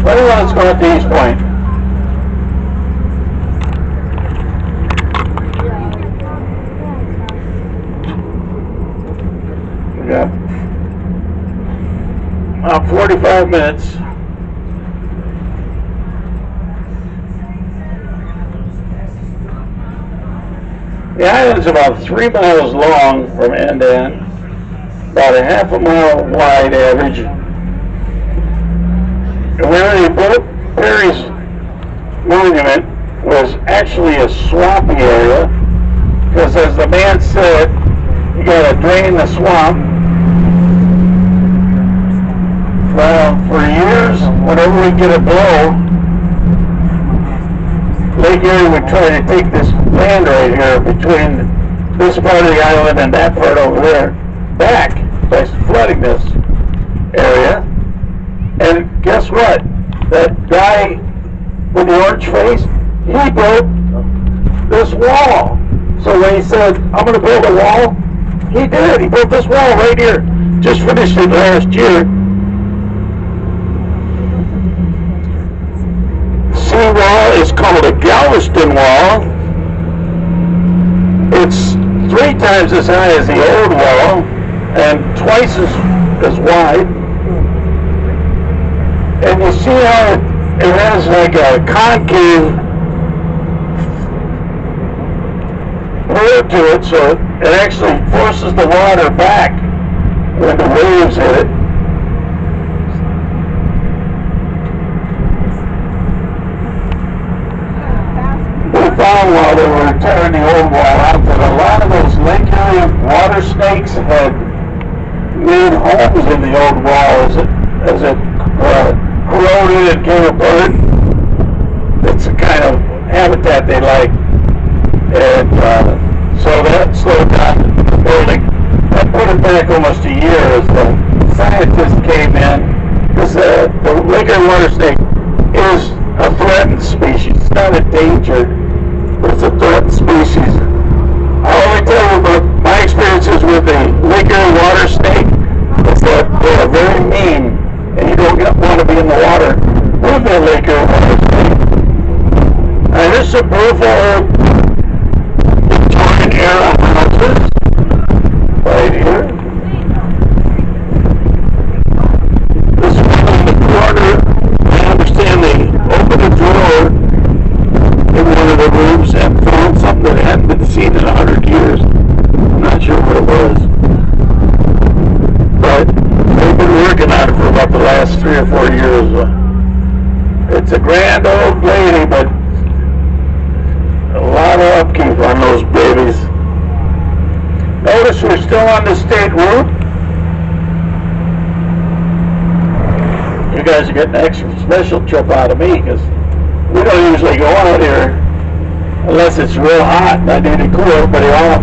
Let's go at the East Point. We got about 45 minutes. The island's about 3 miles long from end to end, about a half a mile wide average. And where they built Perry's monument was actually a swampy area, because as the man said, you gotta drain the swamp. Well, for years, whenever we get a blow, Lake Erie would try to take this land right here between this part of the island and that part over there back by flooding this area. And guess what? That guy with the orange face, he built this wall. So when he said, I'm going to build a wall, he did. He built this wall right here. Just finished it last year. Wall is called a Galveston wall. It's 3 times as high as the old wall and twice as wide. And you see how it has like a concave curve to it, so it actually forces the water back when the waves hit it. Found while they were tearing the old wall out that a lot of those Lake Erie water snakes had made homes in the old wall as it corroded and came apart. It's the kind of habitat they like, and so that slowed down the building. That put it back almost a year as the scientists came in, because the Lake Erie water snake is a threatened species. It's not endangered. It's a threatened species. I'll only tell you about my experiences with the Lake Erie water snake is that they are very mean, and you don't want to be in the water with the Lake Erie water snake. And this is a beautiful Victorian era houses right here. This one in the corner, I understand they opened a drawer in one of the rooms and found something that hadn't been seen in 100 years. I'm not sure what it was. But they've been working on it for about the last 3 or 4 years. It's a grand old lady, but a lot of upkeep on those babies. Notice we're still on the state route. You guys are getting an extra special trip out of me, because we don't usually go out here unless it's real hot and I need to cool everybody off.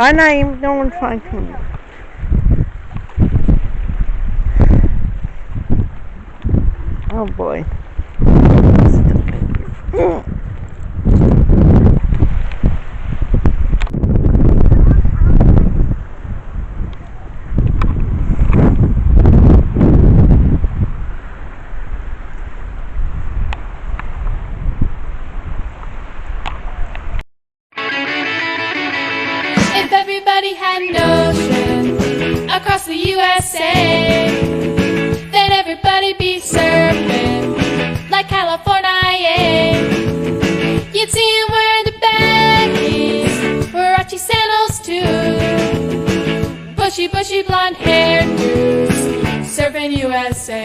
I'm not even, no one's trying to. Oh boy. If everybody had an ocean across the USA, then everybody'd be surfing like California. You'd see him wearing the baggies, Warachi sandals too, bushy blonde hairdos, surfing USA.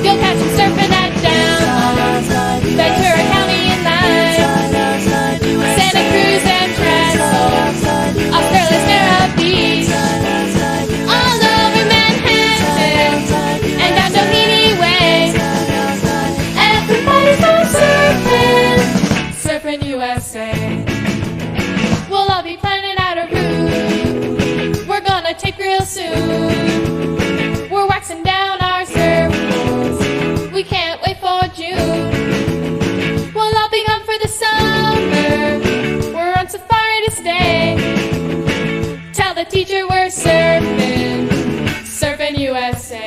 You'll catch him surfing at Down, Ventura County and Line, Santa Cruz and Trestle, Australia's Narrow Beach, all over Manhattan and down Doheny Way. Everybody's out surfing USA. We'll all be planning out a route we're gonna take real soon. We're waxing down our surfboards, we can't wait for June. We'll all be gone for the summer, we're on safari to stay. Tell the teacher we're surfing USA.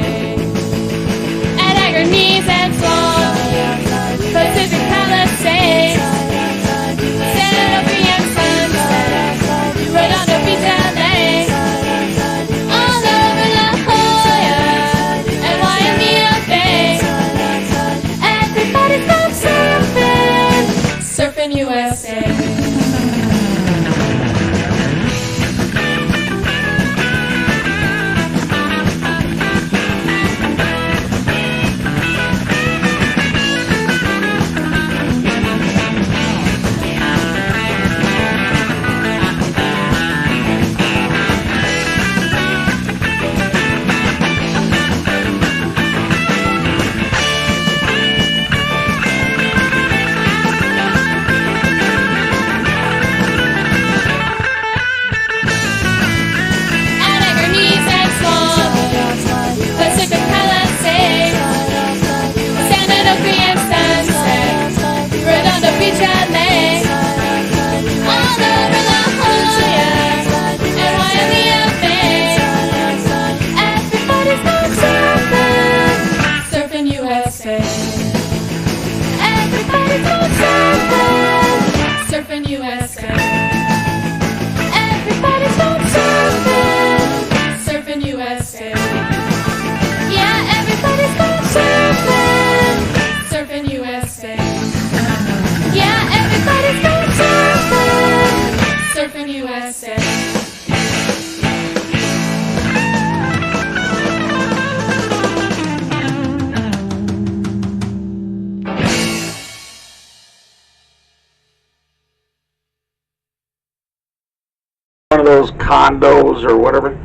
At Agnes and Swan, Pacific Palisades, San Onofre and Sunset, Redondo Beach, LA, all over La Jolla and Waimea Bay. Everybody's out surfing USA. One of those condos or whatever.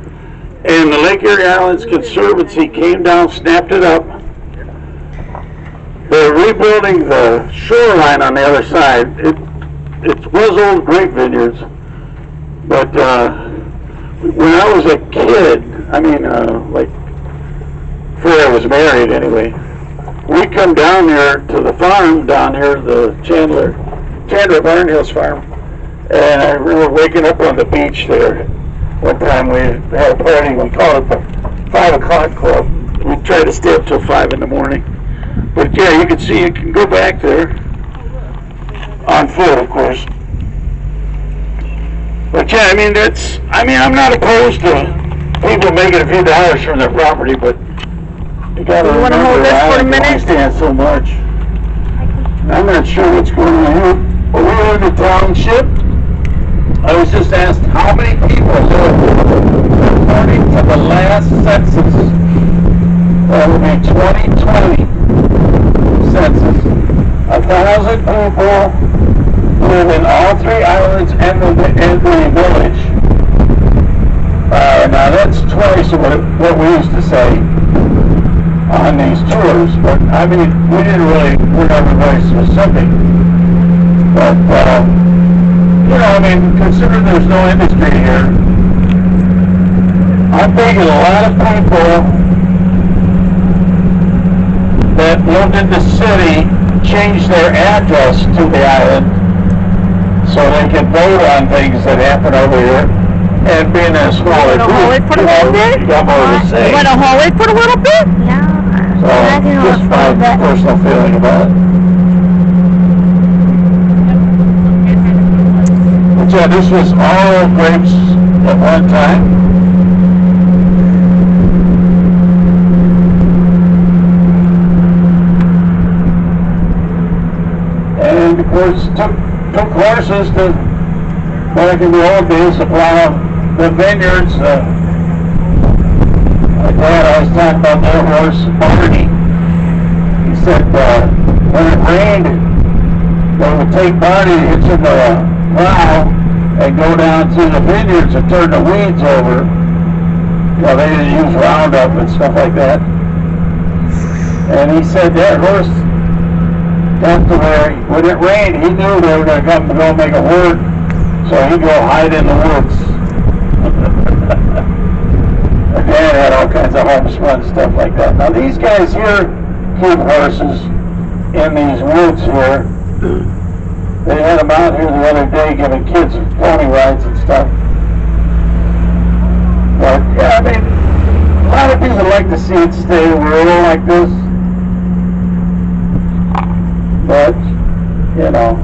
And the Lake Erie Islands Conservancy came down, snapped it up. They're rebuilding the shoreline on the other side. It was old grape vineyards, but when I was a kid, like before I was married anyway, we come down there to the farm down here, the Chandler Barn Hills farm, and I remember waking up on the beach there. One time we had a party, we called it the 5 o'clock club. We tried to stay up till 5 in the morning. But yeah, you can see, you can go back there, on foot of course. But yeah, I'm not opposed to people making a few dollars from their property, but you gotta You want to hold this for a minute? Stand so much. I'm not sure what's going on here. But we're in the township. I was just asked how many people live according to the last census. That would be 2020 census. 1,000 people live in all 3 islands and the village. Now that's twice what we used to say on these tours, but we're not very specific. But you know, I mean, considering there's no industry here, I'm thinking a lot of people that lived in the city changed their address to the island so they can vote on things that happen over here. And being a smaller group, for a little bit? you got more to say. You want to hold it for a little bit? Yeah. So, I can hold just it for my a bit. personal feeling about it. But yeah, this was all grapes at one time. And of course, took horses to, back in the old days, to plow the vineyards. My dad always talked about their horse, Barney. He said when it rained, they would take Barney, hitch him to a plow, and go down to the vineyards and turn the weeds over. You know, they didn't use Roundup and stuff like that. And he said that horse got to where when it rained, he knew they were going to come to go make a word, so he'd go hide in the woods. And Dad had all kinds of homespun stuff like that. Now these guys here keep horses in these woods here. They had them out here the other day giving kids pony rides and stuff. But yeah, I mean, a lot of people like to see it stay rural like this. But, you know,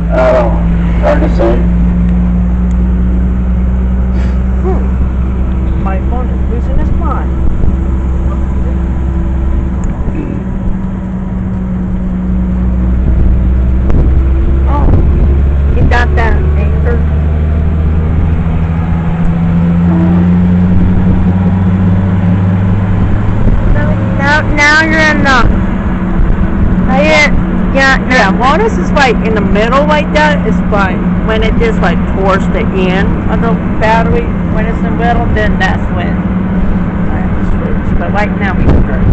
I don't know, hard to say. My phone is losing its mind. Oh, you got that anchor? Now you're in the... Yeah, Morris is like in the middle like that is fine. When it just like towards the end of the battery, when it's in the middle, then that's when I have to switch. But right now we're good.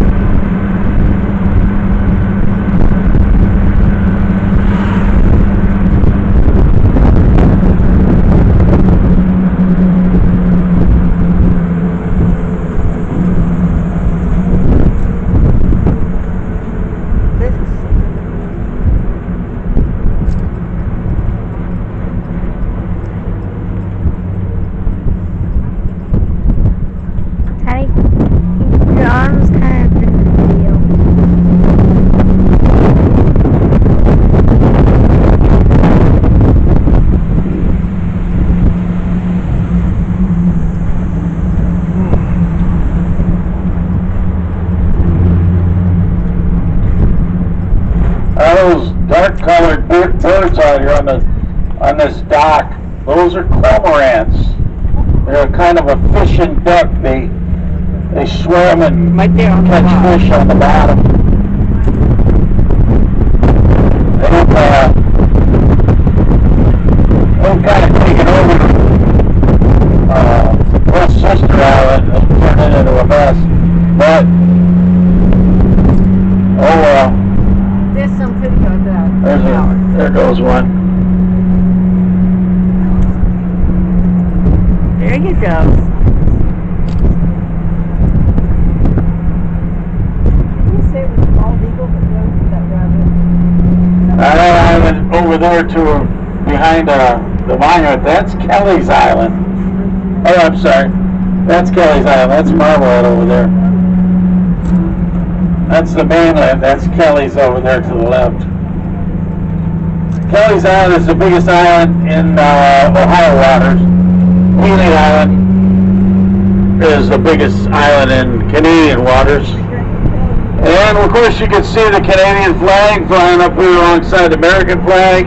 Your arm's kind of in the video. Those dark-colored birds out here on this dock, those are cormorants. They're kind of a fish and duck. They swim and Right there on the catch bottom. fish on the bottom. They've kind of taken over West Sister Island and turned it into a mess. But, oh well. There's some video of that. There goes one. There you go. Island over there to behind the monument, that's Kelly's Island. Oh, I'm sorry. That's Kelly's Island. That's Marblehead over there. That's the mainland. That's Kelly's over there to the left. Kelly's Island is the biggest island in Ohio waters. Healy Island is the biggest island in Canadian waters. And of course you can see the Canadian flag flying up here alongside the American flag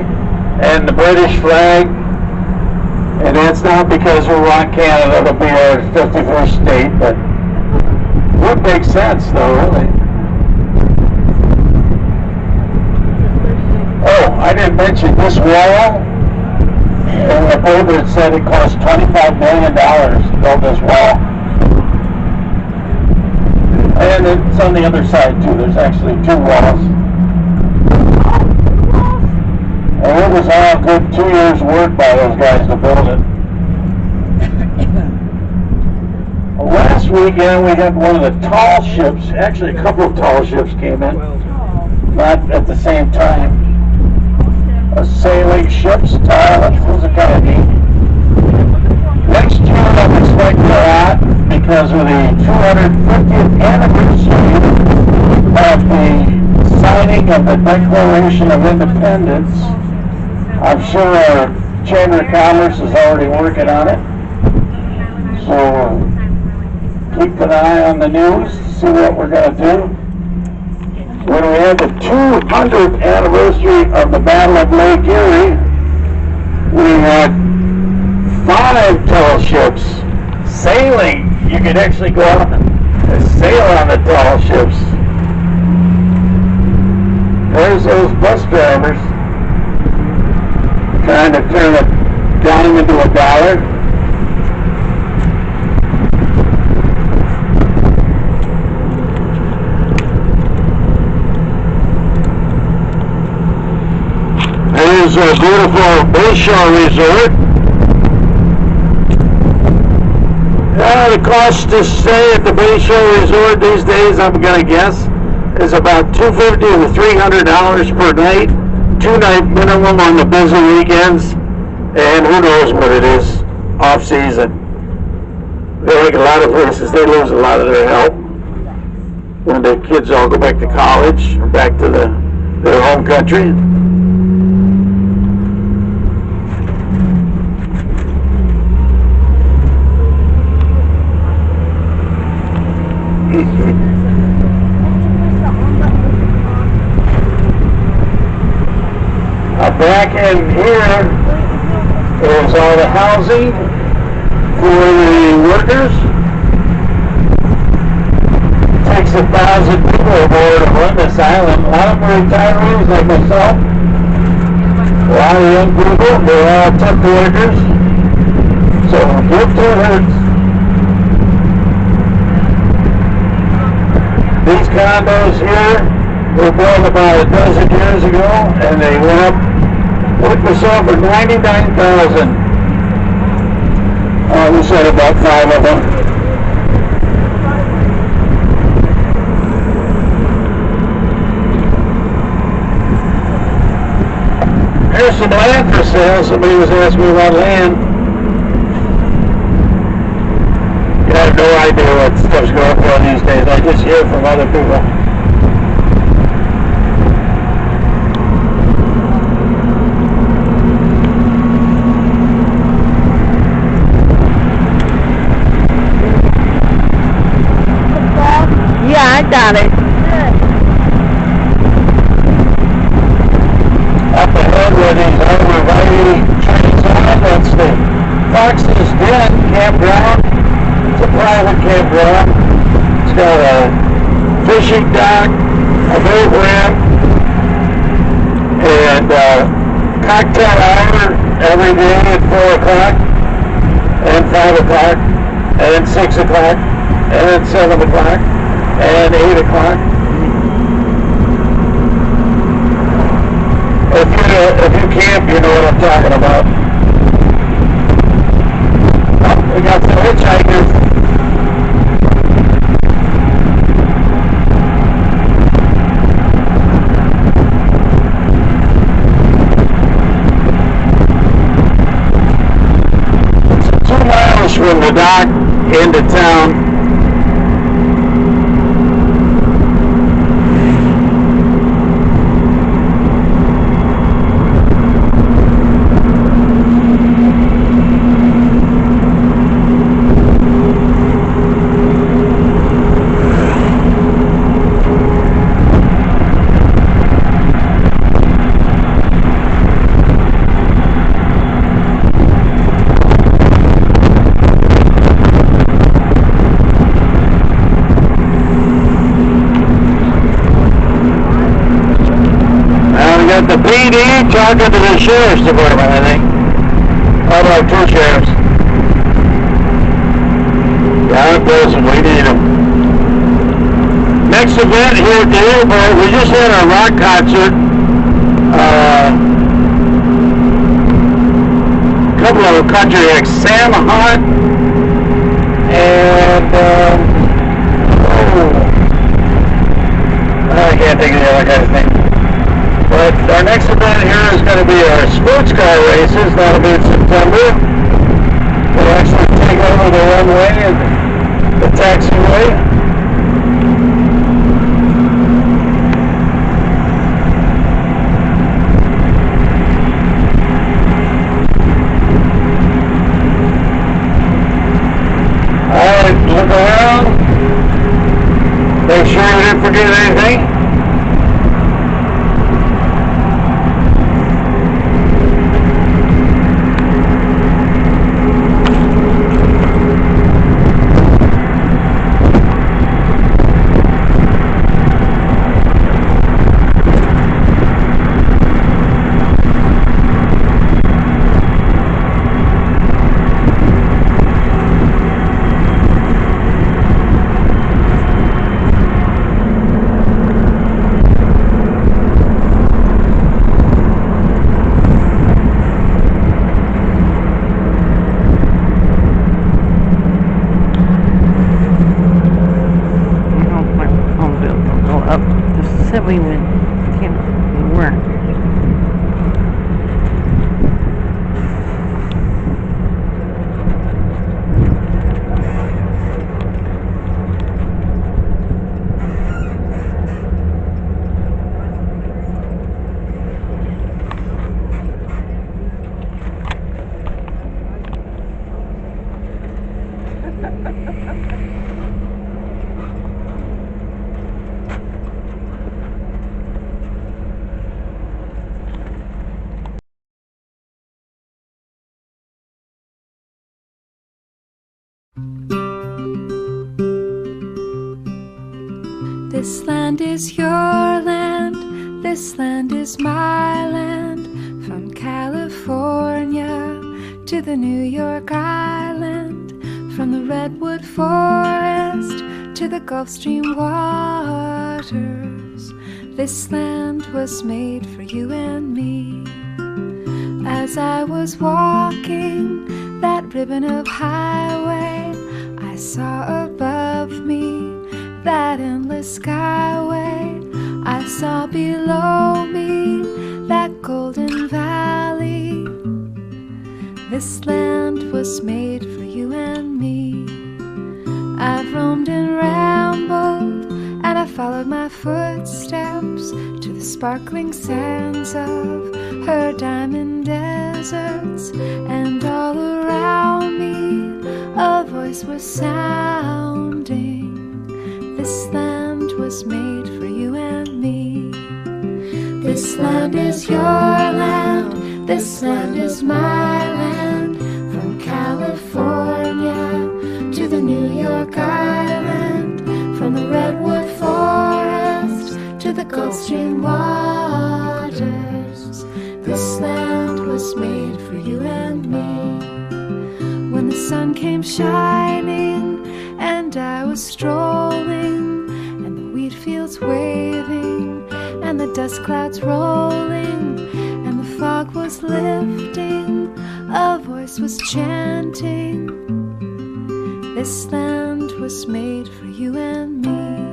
and the British flag. And that's not because we're on Canada to be our 51st state, but it would make sense though, really. Oh, I didn't mention this wall. In the paper it said it cost $25 million to build this wall. And it's on the other side too. There's actually two walls. And it was all good 2 years' work by those guys to build it. Last weekend we had one of the tall ships, actually a couple of tall ships came in, not at the same time. A sailing ship style, that was a kind of neat. Next year I'm expecting a lot because of the 250th anniversary of the signing of the Declaration of Independence. I'm sure our Chamber of Commerce is already working on it. So keep an eye on the news to see what we're going to do. When we had the 200th anniversary of the Battle of Lake Erie, we had 5 tall ships sailing. You could actually go out and sail on the tall ships. There's those bus drivers trying to turn a dime into a dollar. There's a beautiful Bayshore Resort. The cost to stay at the Bayshore Resort these days, I'm going to guess, is about $250 to $300 per night. 2-night minimum on the busy weekends, and who knows what it is off season. Like a lot of places, they lose a lot of their help when the kids all go back to college or back to their home country. Back in here is all the housing for the workers. It takes 1,000 people aboard to run this island. A lot of them are retirees like myself. A lot of young people, they're all temp workers. So give to hurts. These condos here were built about a dozen years ago, and they went up. Worked myself for $99,000. We said about 5 of them. There's some land for sale. Somebody was asking me about land. I have no idea what stuff's going on these days. I just hear from other people. I got it. Up ahead where these arborvitae trees are, that's the Fox's Den campground. It's a private campground. It's got a fishing dock, a boat ramp, and cocktail hour every day at 4 o'clock, and 5 o'clock, and then 6 o'clock, and then 7 o'clock. And 8 o'clock. If you camp, you know what I'm talking about. Oh, we got some hitchhikers. It's 2 miles from the dock into town. The PD talking to the sheriff's department, I think. How about 2 sheriffs? Yeah, prison, we need them. Next event here at DeRivera, we just had our rock concert couple of country acts, Sam Hunt and I can't think of the other guy's name. But our next event here is going to be our sports car races. That'll be in September. We'll actually take over the runway and the taxiway. Alright, look around. Make sure you didn't forget anything. We went, we weren't. This land is your land, this land is my land. From California to the New York Island, from the Redwood Forest to the Gulf Stream waters. This land was made for you and me. As I was walking that ribbon of highway, I saw above me that endless skyway. I saw below me that golden valley. This land was made for you and me. I've roamed and rambled, and I followed my footsteps to the sparkling sands of her diamond deserts. And all around me a voice was sounding. This land was made for you and me. This land is your land, this land is my land. From California to the New York Island, from the Redwood Forest to the Gulf Stream waters. This land was made for you and me. When the sun came shining and I was strolling, and the wheat fields waving, and the dust clouds rolling, and the fog was lifting, a voice was chanting. This land was made for you and me.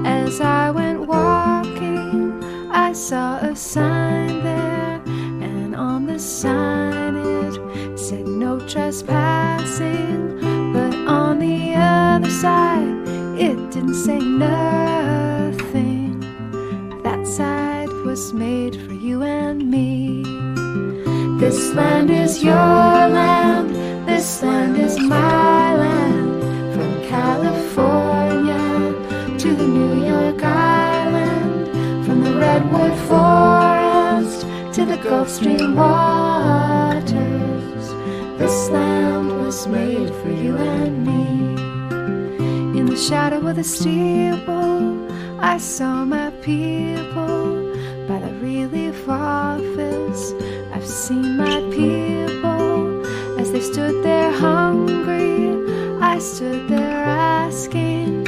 As I went walking, I saw a sign there, and on the sign it said no trespassing. But on the other side, it didn't say nothing. That side was made for you and me. This land is your land, this land is my land. From California to the New York Island, from the Redwood Forest to the Gulf Stream waters. This land was made for you and me. In the shadow of the steeple, I saw my people. By the relief office, I've seen my people. As they stood there hungry, I stood there asking,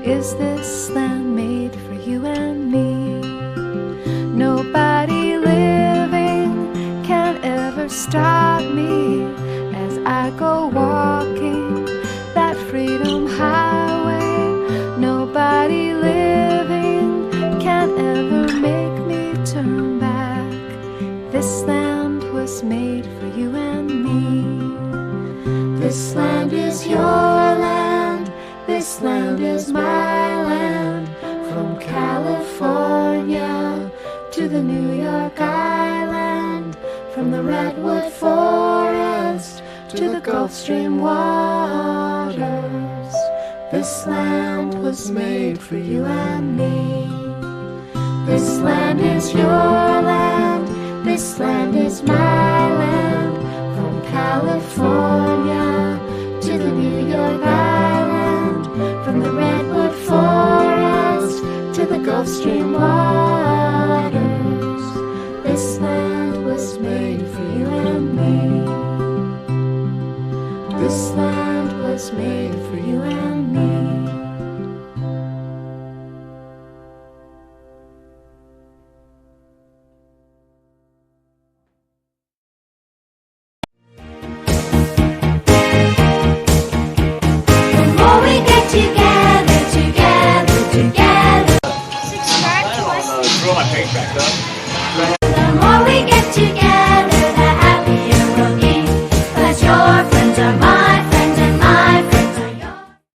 is this land made for you and me? Nobody living can ever stop me as I go walking that freedom highway. Nobody living can ever make me turn back. This land was made for you and me. This land is your land. This land is my land. From California to the New York Island, from the Redwood Forest to the Gulf Stream waters. This land was made for you and me. This land is your land. This land is my land. From California to the New York Island, from the Redwood Forest to the Gulf Stream waters. This land was made for you and me. This land was made for you and me.